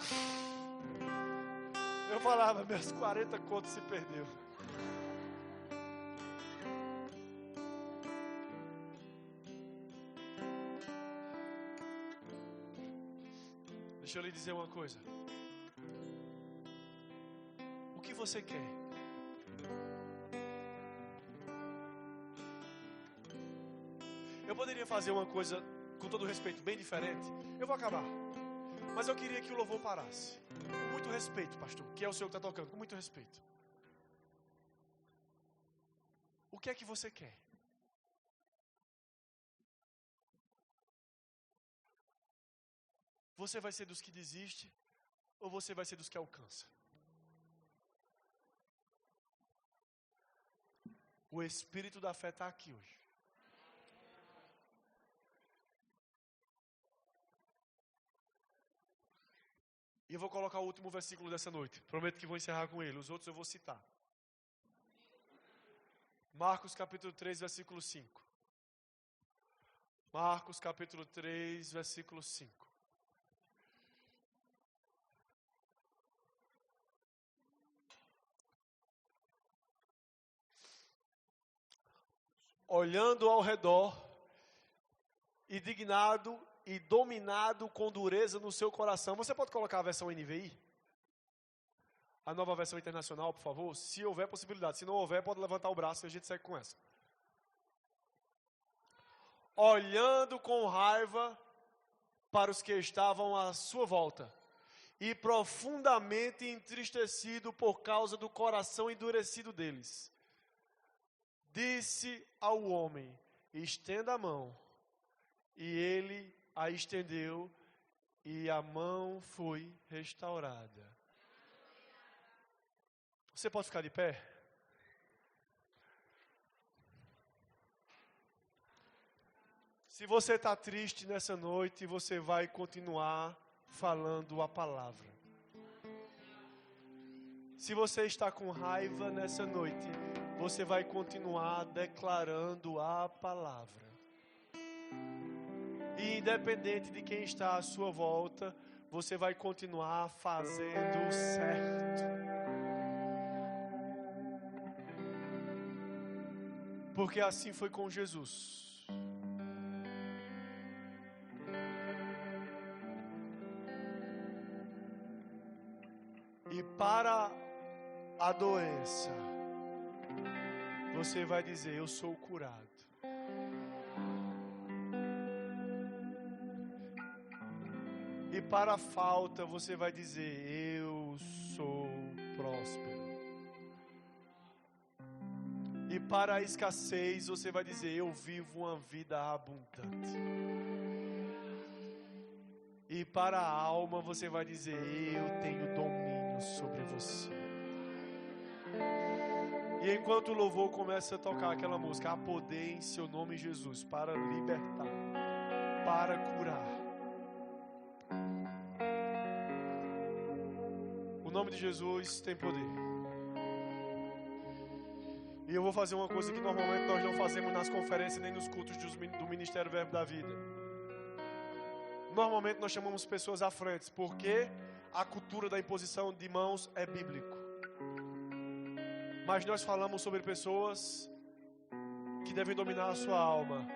Eu falava, meus 40 contos se perdeu. Deixa eu lhe dizer uma coisa. O que você quer? Eu poderia fazer uma coisa, com todo respeito, bem diferente. Eu vou acabar. Mas eu queria que o louvor parasse. Com muito respeito, pastor, que é o senhor que está tocando. Com muito respeito. O que é que você quer? Você vai ser dos que desiste ou você vai ser dos que alcança? O espírito da fé está aqui hoje. E eu vou colocar o último versículo dessa noite. Prometo que vou encerrar com ele. Os outros eu vou citar. Marcos capítulo 3, versículo 5. Marcos capítulo 3, versículo 5. Olhando ao redor, indignado e dominado com dureza no seu coração. Você pode colocar a versão NVI? A nova versão internacional, por favor? Se houver possibilidade. Se não houver, pode levantar o braço e a gente segue com essa. Olhando com raiva para os que estavam à sua volta e profundamente entristecido por causa do coração endurecido deles, disse ao homem, estenda a mão. E ele a estendeu e a mão foi restaurada. Você pode ficar de pé? Se você está triste nessa noite, você vai continuar falando a palavra. Se você está com raiva nessa noite, você vai continuar declarando a palavra. E independente de quem está à sua volta, você vai continuar fazendo o certo. Porque assim foi com Jesus. E para a doença, você vai dizer, eu sou curado. E para a falta, você vai dizer, eu sou próspero. E para a escassez você vai dizer: eu vivo uma vida abundante. E para a alma você vai dizer: eu tenho domínio sobre você. E enquanto o louvor começa a tocar aquela música, há poder em seu nome, Jesus, para libertar, para curar. O nome de Jesus tem poder. E eu vou fazer uma coisa que normalmente nós não fazemos nas conferências nem nos cultos do Ministério Verbo da Vida. Normalmente nós chamamos pessoas à frente, porque a cultura da imposição de mãos é bíblico. Mas nós falamos sobre pessoas que devem dominar a sua alma.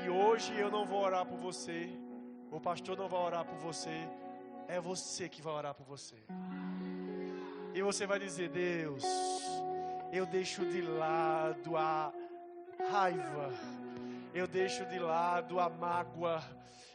E hoje eu não vou orar por você, o pastor não vai orar por você, é você que vai orar por você. E você vai dizer: Deus, eu deixo de lado a raiva, eu deixo de lado a mágoa,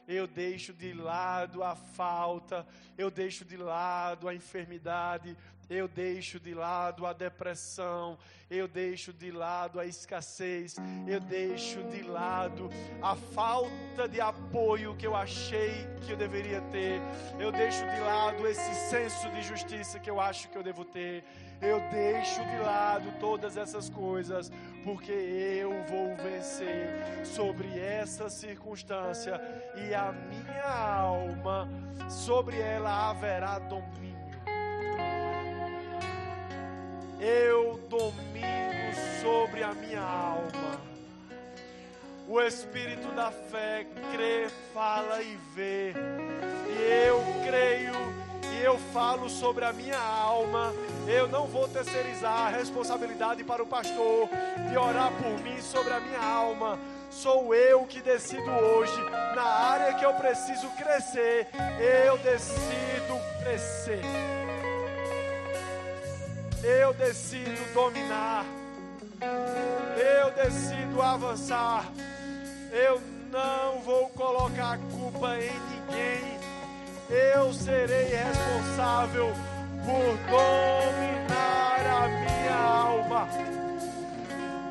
eu deixo de lado a falta, eu deixo de lado a enfermidade, eu deixo de lado a depressão, eu deixo de lado a escassez, eu deixo de lado a falta de apoio que eu achei que eu deveria ter, eu deixo de lado esse senso de justiça que eu acho que eu devo ter, eu deixo de lado todas essas coisas, porque eu vou vencer sobre essa circunstância, e a minha alma, sobre ela haverá domínio. Eu domino sobre a minha alma. O Espírito da fé crê, fala e vê. E eu creio e eu falo sobre a minha alma. Eu não vou terceirizar a responsabilidade para o pastor de orar por mim sobre a minha alma. Sou eu que decido hoje, na área que eu preciso crescer, eu decido crescer. Eu decido dominar. Eu decido avançar. Eu não vou colocar a culpa em ninguém. Eu serei responsável por dominar a minha alma.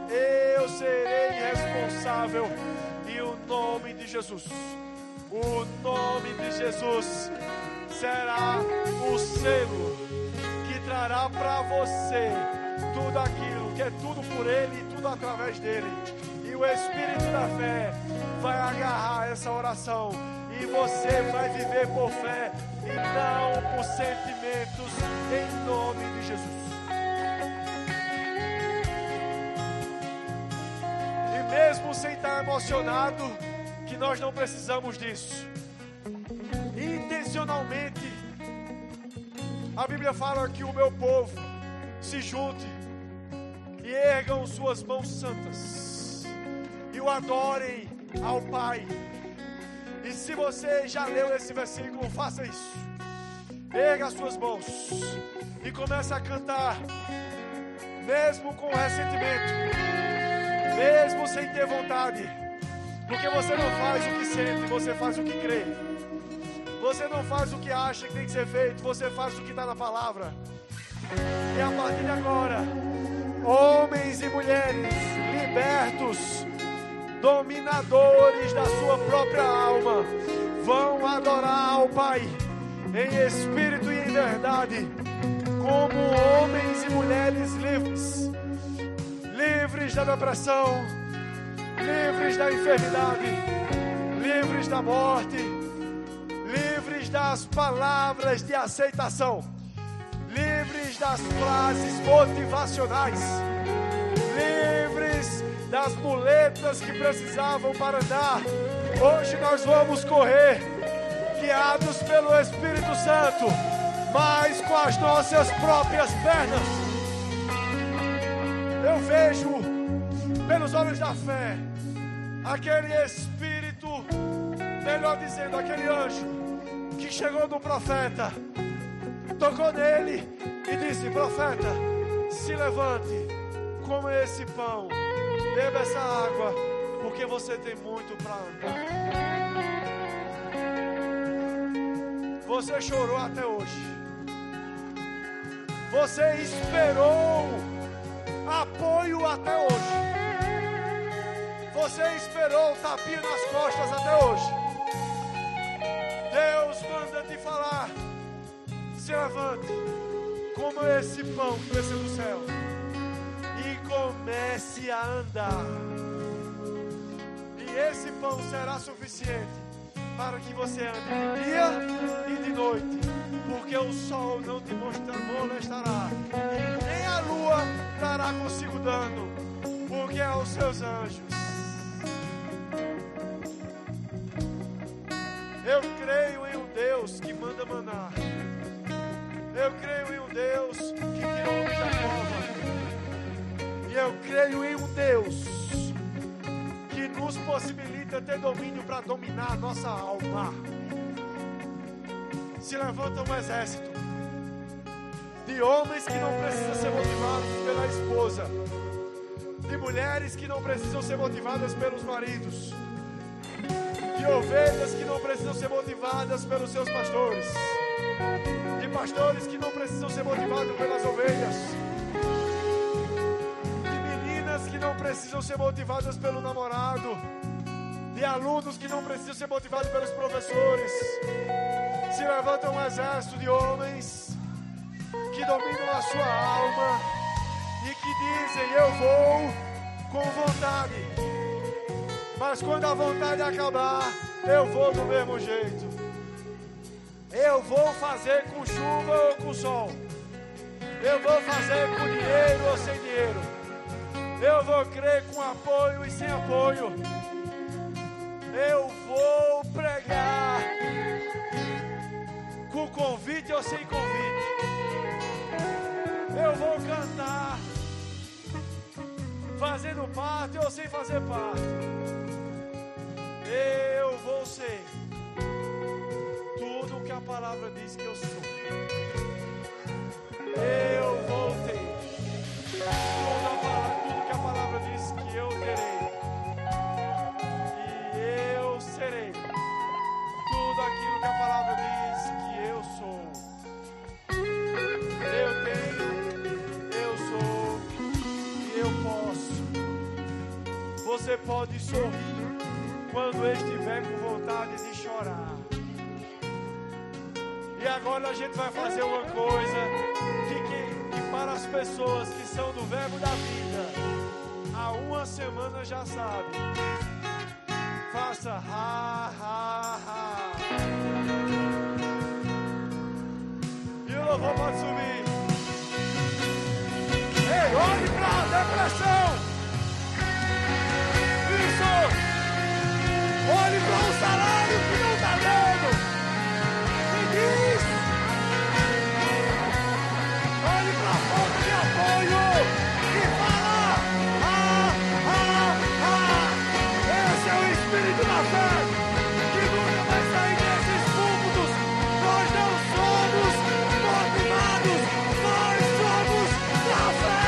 Eu serei responsável. E o nome de Jesus, o nome de Jesus será o selo que trará para você tudo aquilo que é tudo por Ele e tudo através dEle. E o Espírito da fé vai agarrar essa oração e você vai viver por fé e não por sentimentos, em nome de Jesus. E mesmo sem estar emocionado, que nós não precisamos disso, intencionalmente, a Bíblia fala que o meu povo se junte e ergam suas mãos santas e o adorem ao Pai. E se você já leu esse versículo, faça isso. Erga as suas mãos e comece a cantar, mesmo com ressentimento, mesmo sem ter vontade, porque você não faz o que sente, você faz o que crê. Você não faz o que acha que tem que ser feito, você faz o que está na palavra. E a partir de agora, homens e mulheres libertos, dominadores da sua própria alma, vão adorar ao Pai em espírito e em verdade, como homens e mulheres livres, livres da depressão, livres da enfermidade, livres da morte, livres das palavras de aceitação, livres das frases motivacionais, livres das muletas que precisavam para andar. Hoje nós vamos correr, guiados pelo Espírito Santo, mas com as nossas próprias pernas. Eu vejo, pelos olhos da fé, aquele Espírito, melhor dizendo, aquele anjo que chegou no profeta, tocou nele e disse: profeta, se levante, coma esse pão, beba essa água, porque você tem muito para andar. Você chorou até hoje, Você esperou apoio até hoje. Você esperou tapinha nas costas até hoje. Deus manda te falar: se levante, coma esse pão que desceu do céu e comece a andar. E esse pão será suficiente para que você ande de dia e de noite, porque o sol não te molestará, e nem a lua trará consigo dano, porque é os seus anjos. Eu creio em um Deus que manda maná. Eu creio em um Deus que tirou o homem da cova. E eu creio em um Deus que nos possibilita ter domínio para dominar a nossa alma. Se levanta um exército de homens que não precisam ser motivados pela esposa, de mulheres que não precisam ser motivadas pelos maridos, de ovelhas que não precisam ser motivadas pelos seus pastores, de pastores que não precisam ser motivados pelas ovelhas, de meninas que não precisam ser motivadas pelo namorado, de alunos que não precisam ser motivados pelos professores. Se levanta um exército de homens que dominam a sua alma e que dizem: eu vou com vontade, mas quando a vontade acabar, eu vou do mesmo jeito. Eu vou fazer com chuva ou com sol. Eu vou fazer com dinheiro ou sem dinheiro. Eu vou crer com apoio e sem apoio. Eu vou pregar com convite ou sem convite. Eu vou cantar fazendo parte ou sem fazer parte. Eu vou ser tudo o que a palavra diz que eu sou. Eu vou ter tudo que a palavra diz que eu terei. E eu serei tudo aquilo que a palavra diz que eu sou. Eu tenho, eu sou e eu posso. Você pode sorrir quando estiver com vontade de chorar. E agora a gente vai fazer uma coisa que para as pessoas que são do verbo da vida, há uma semana já sabe. Faça ha, ha, ha. E o louvor pode subir. Ei, olhe para a depressão. Isso. Olhe para o salário que não está dando. E diz: olhe para a falta de apoio e fala: ah, ah, ah. Esse é o espírito da fé que nunca vai sair desses púlpitos. Nós não somos motivados, nós somos da fé.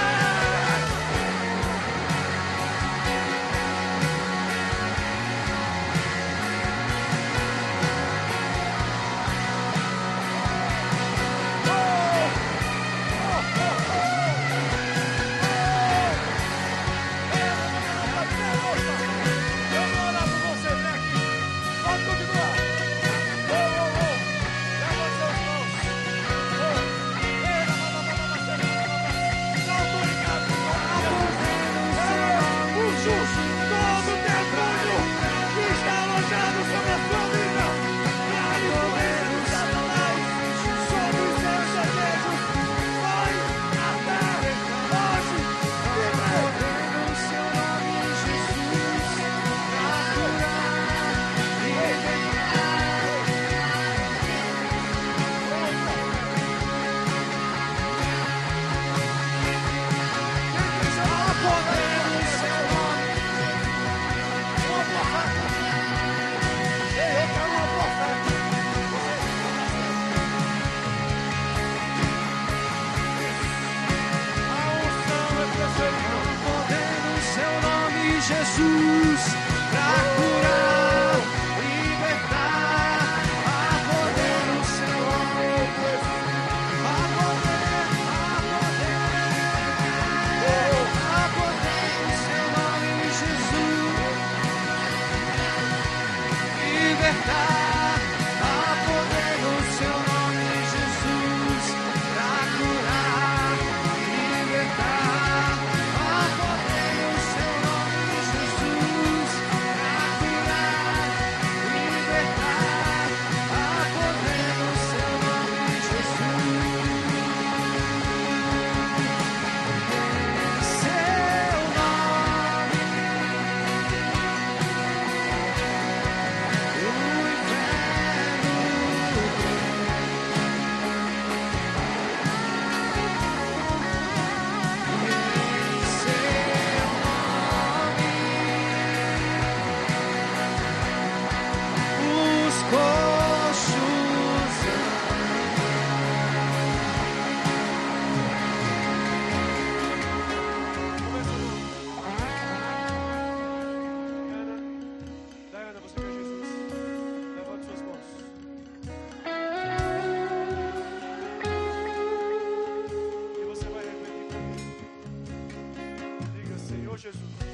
Jesus, pra curar, libertar, há poder no seu nome, há poder no Senhor Jesus.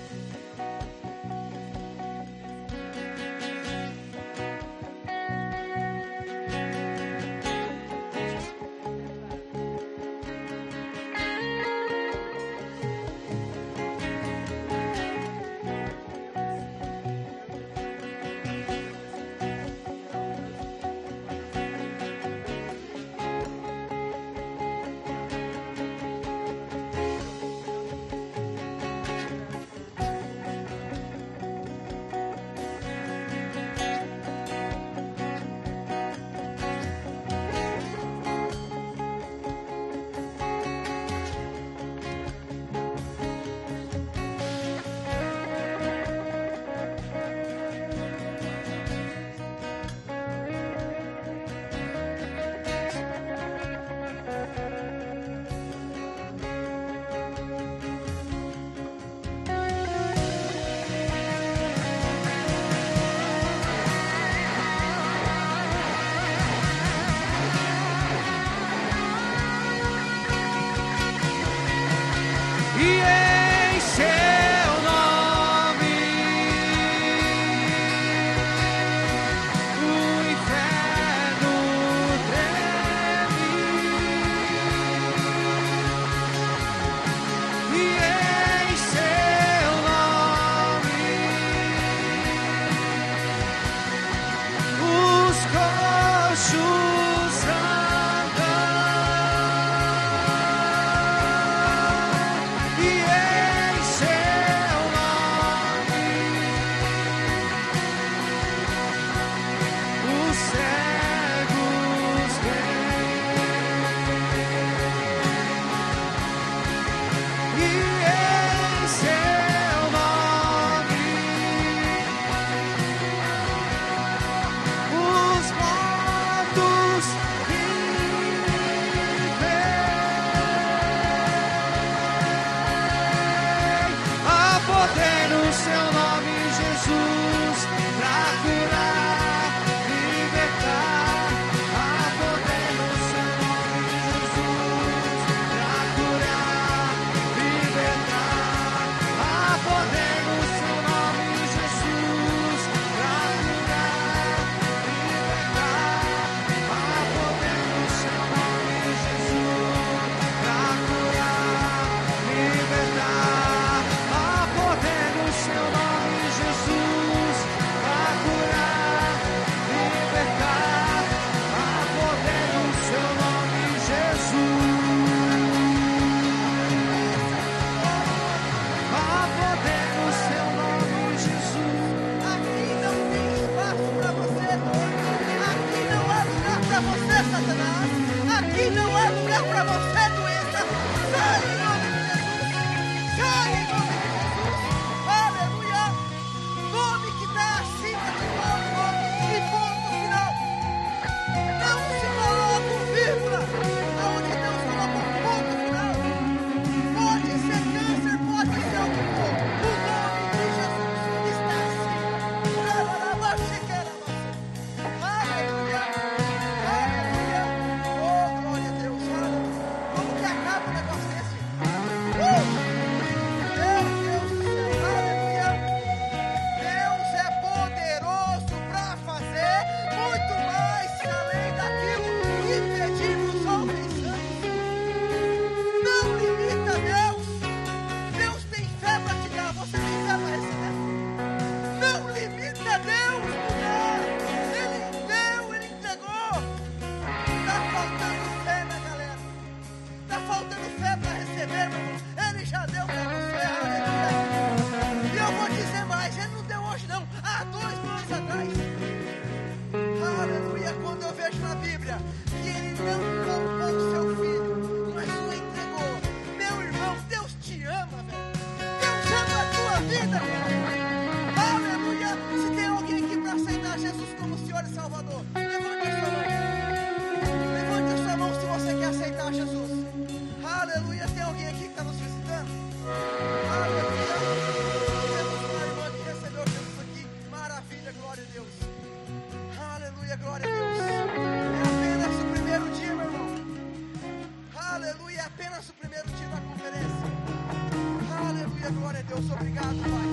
Aleluia, é apenas o primeiro dia da conferência. Aleluia. Aleluia, glória a Deus, obrigado, Pai.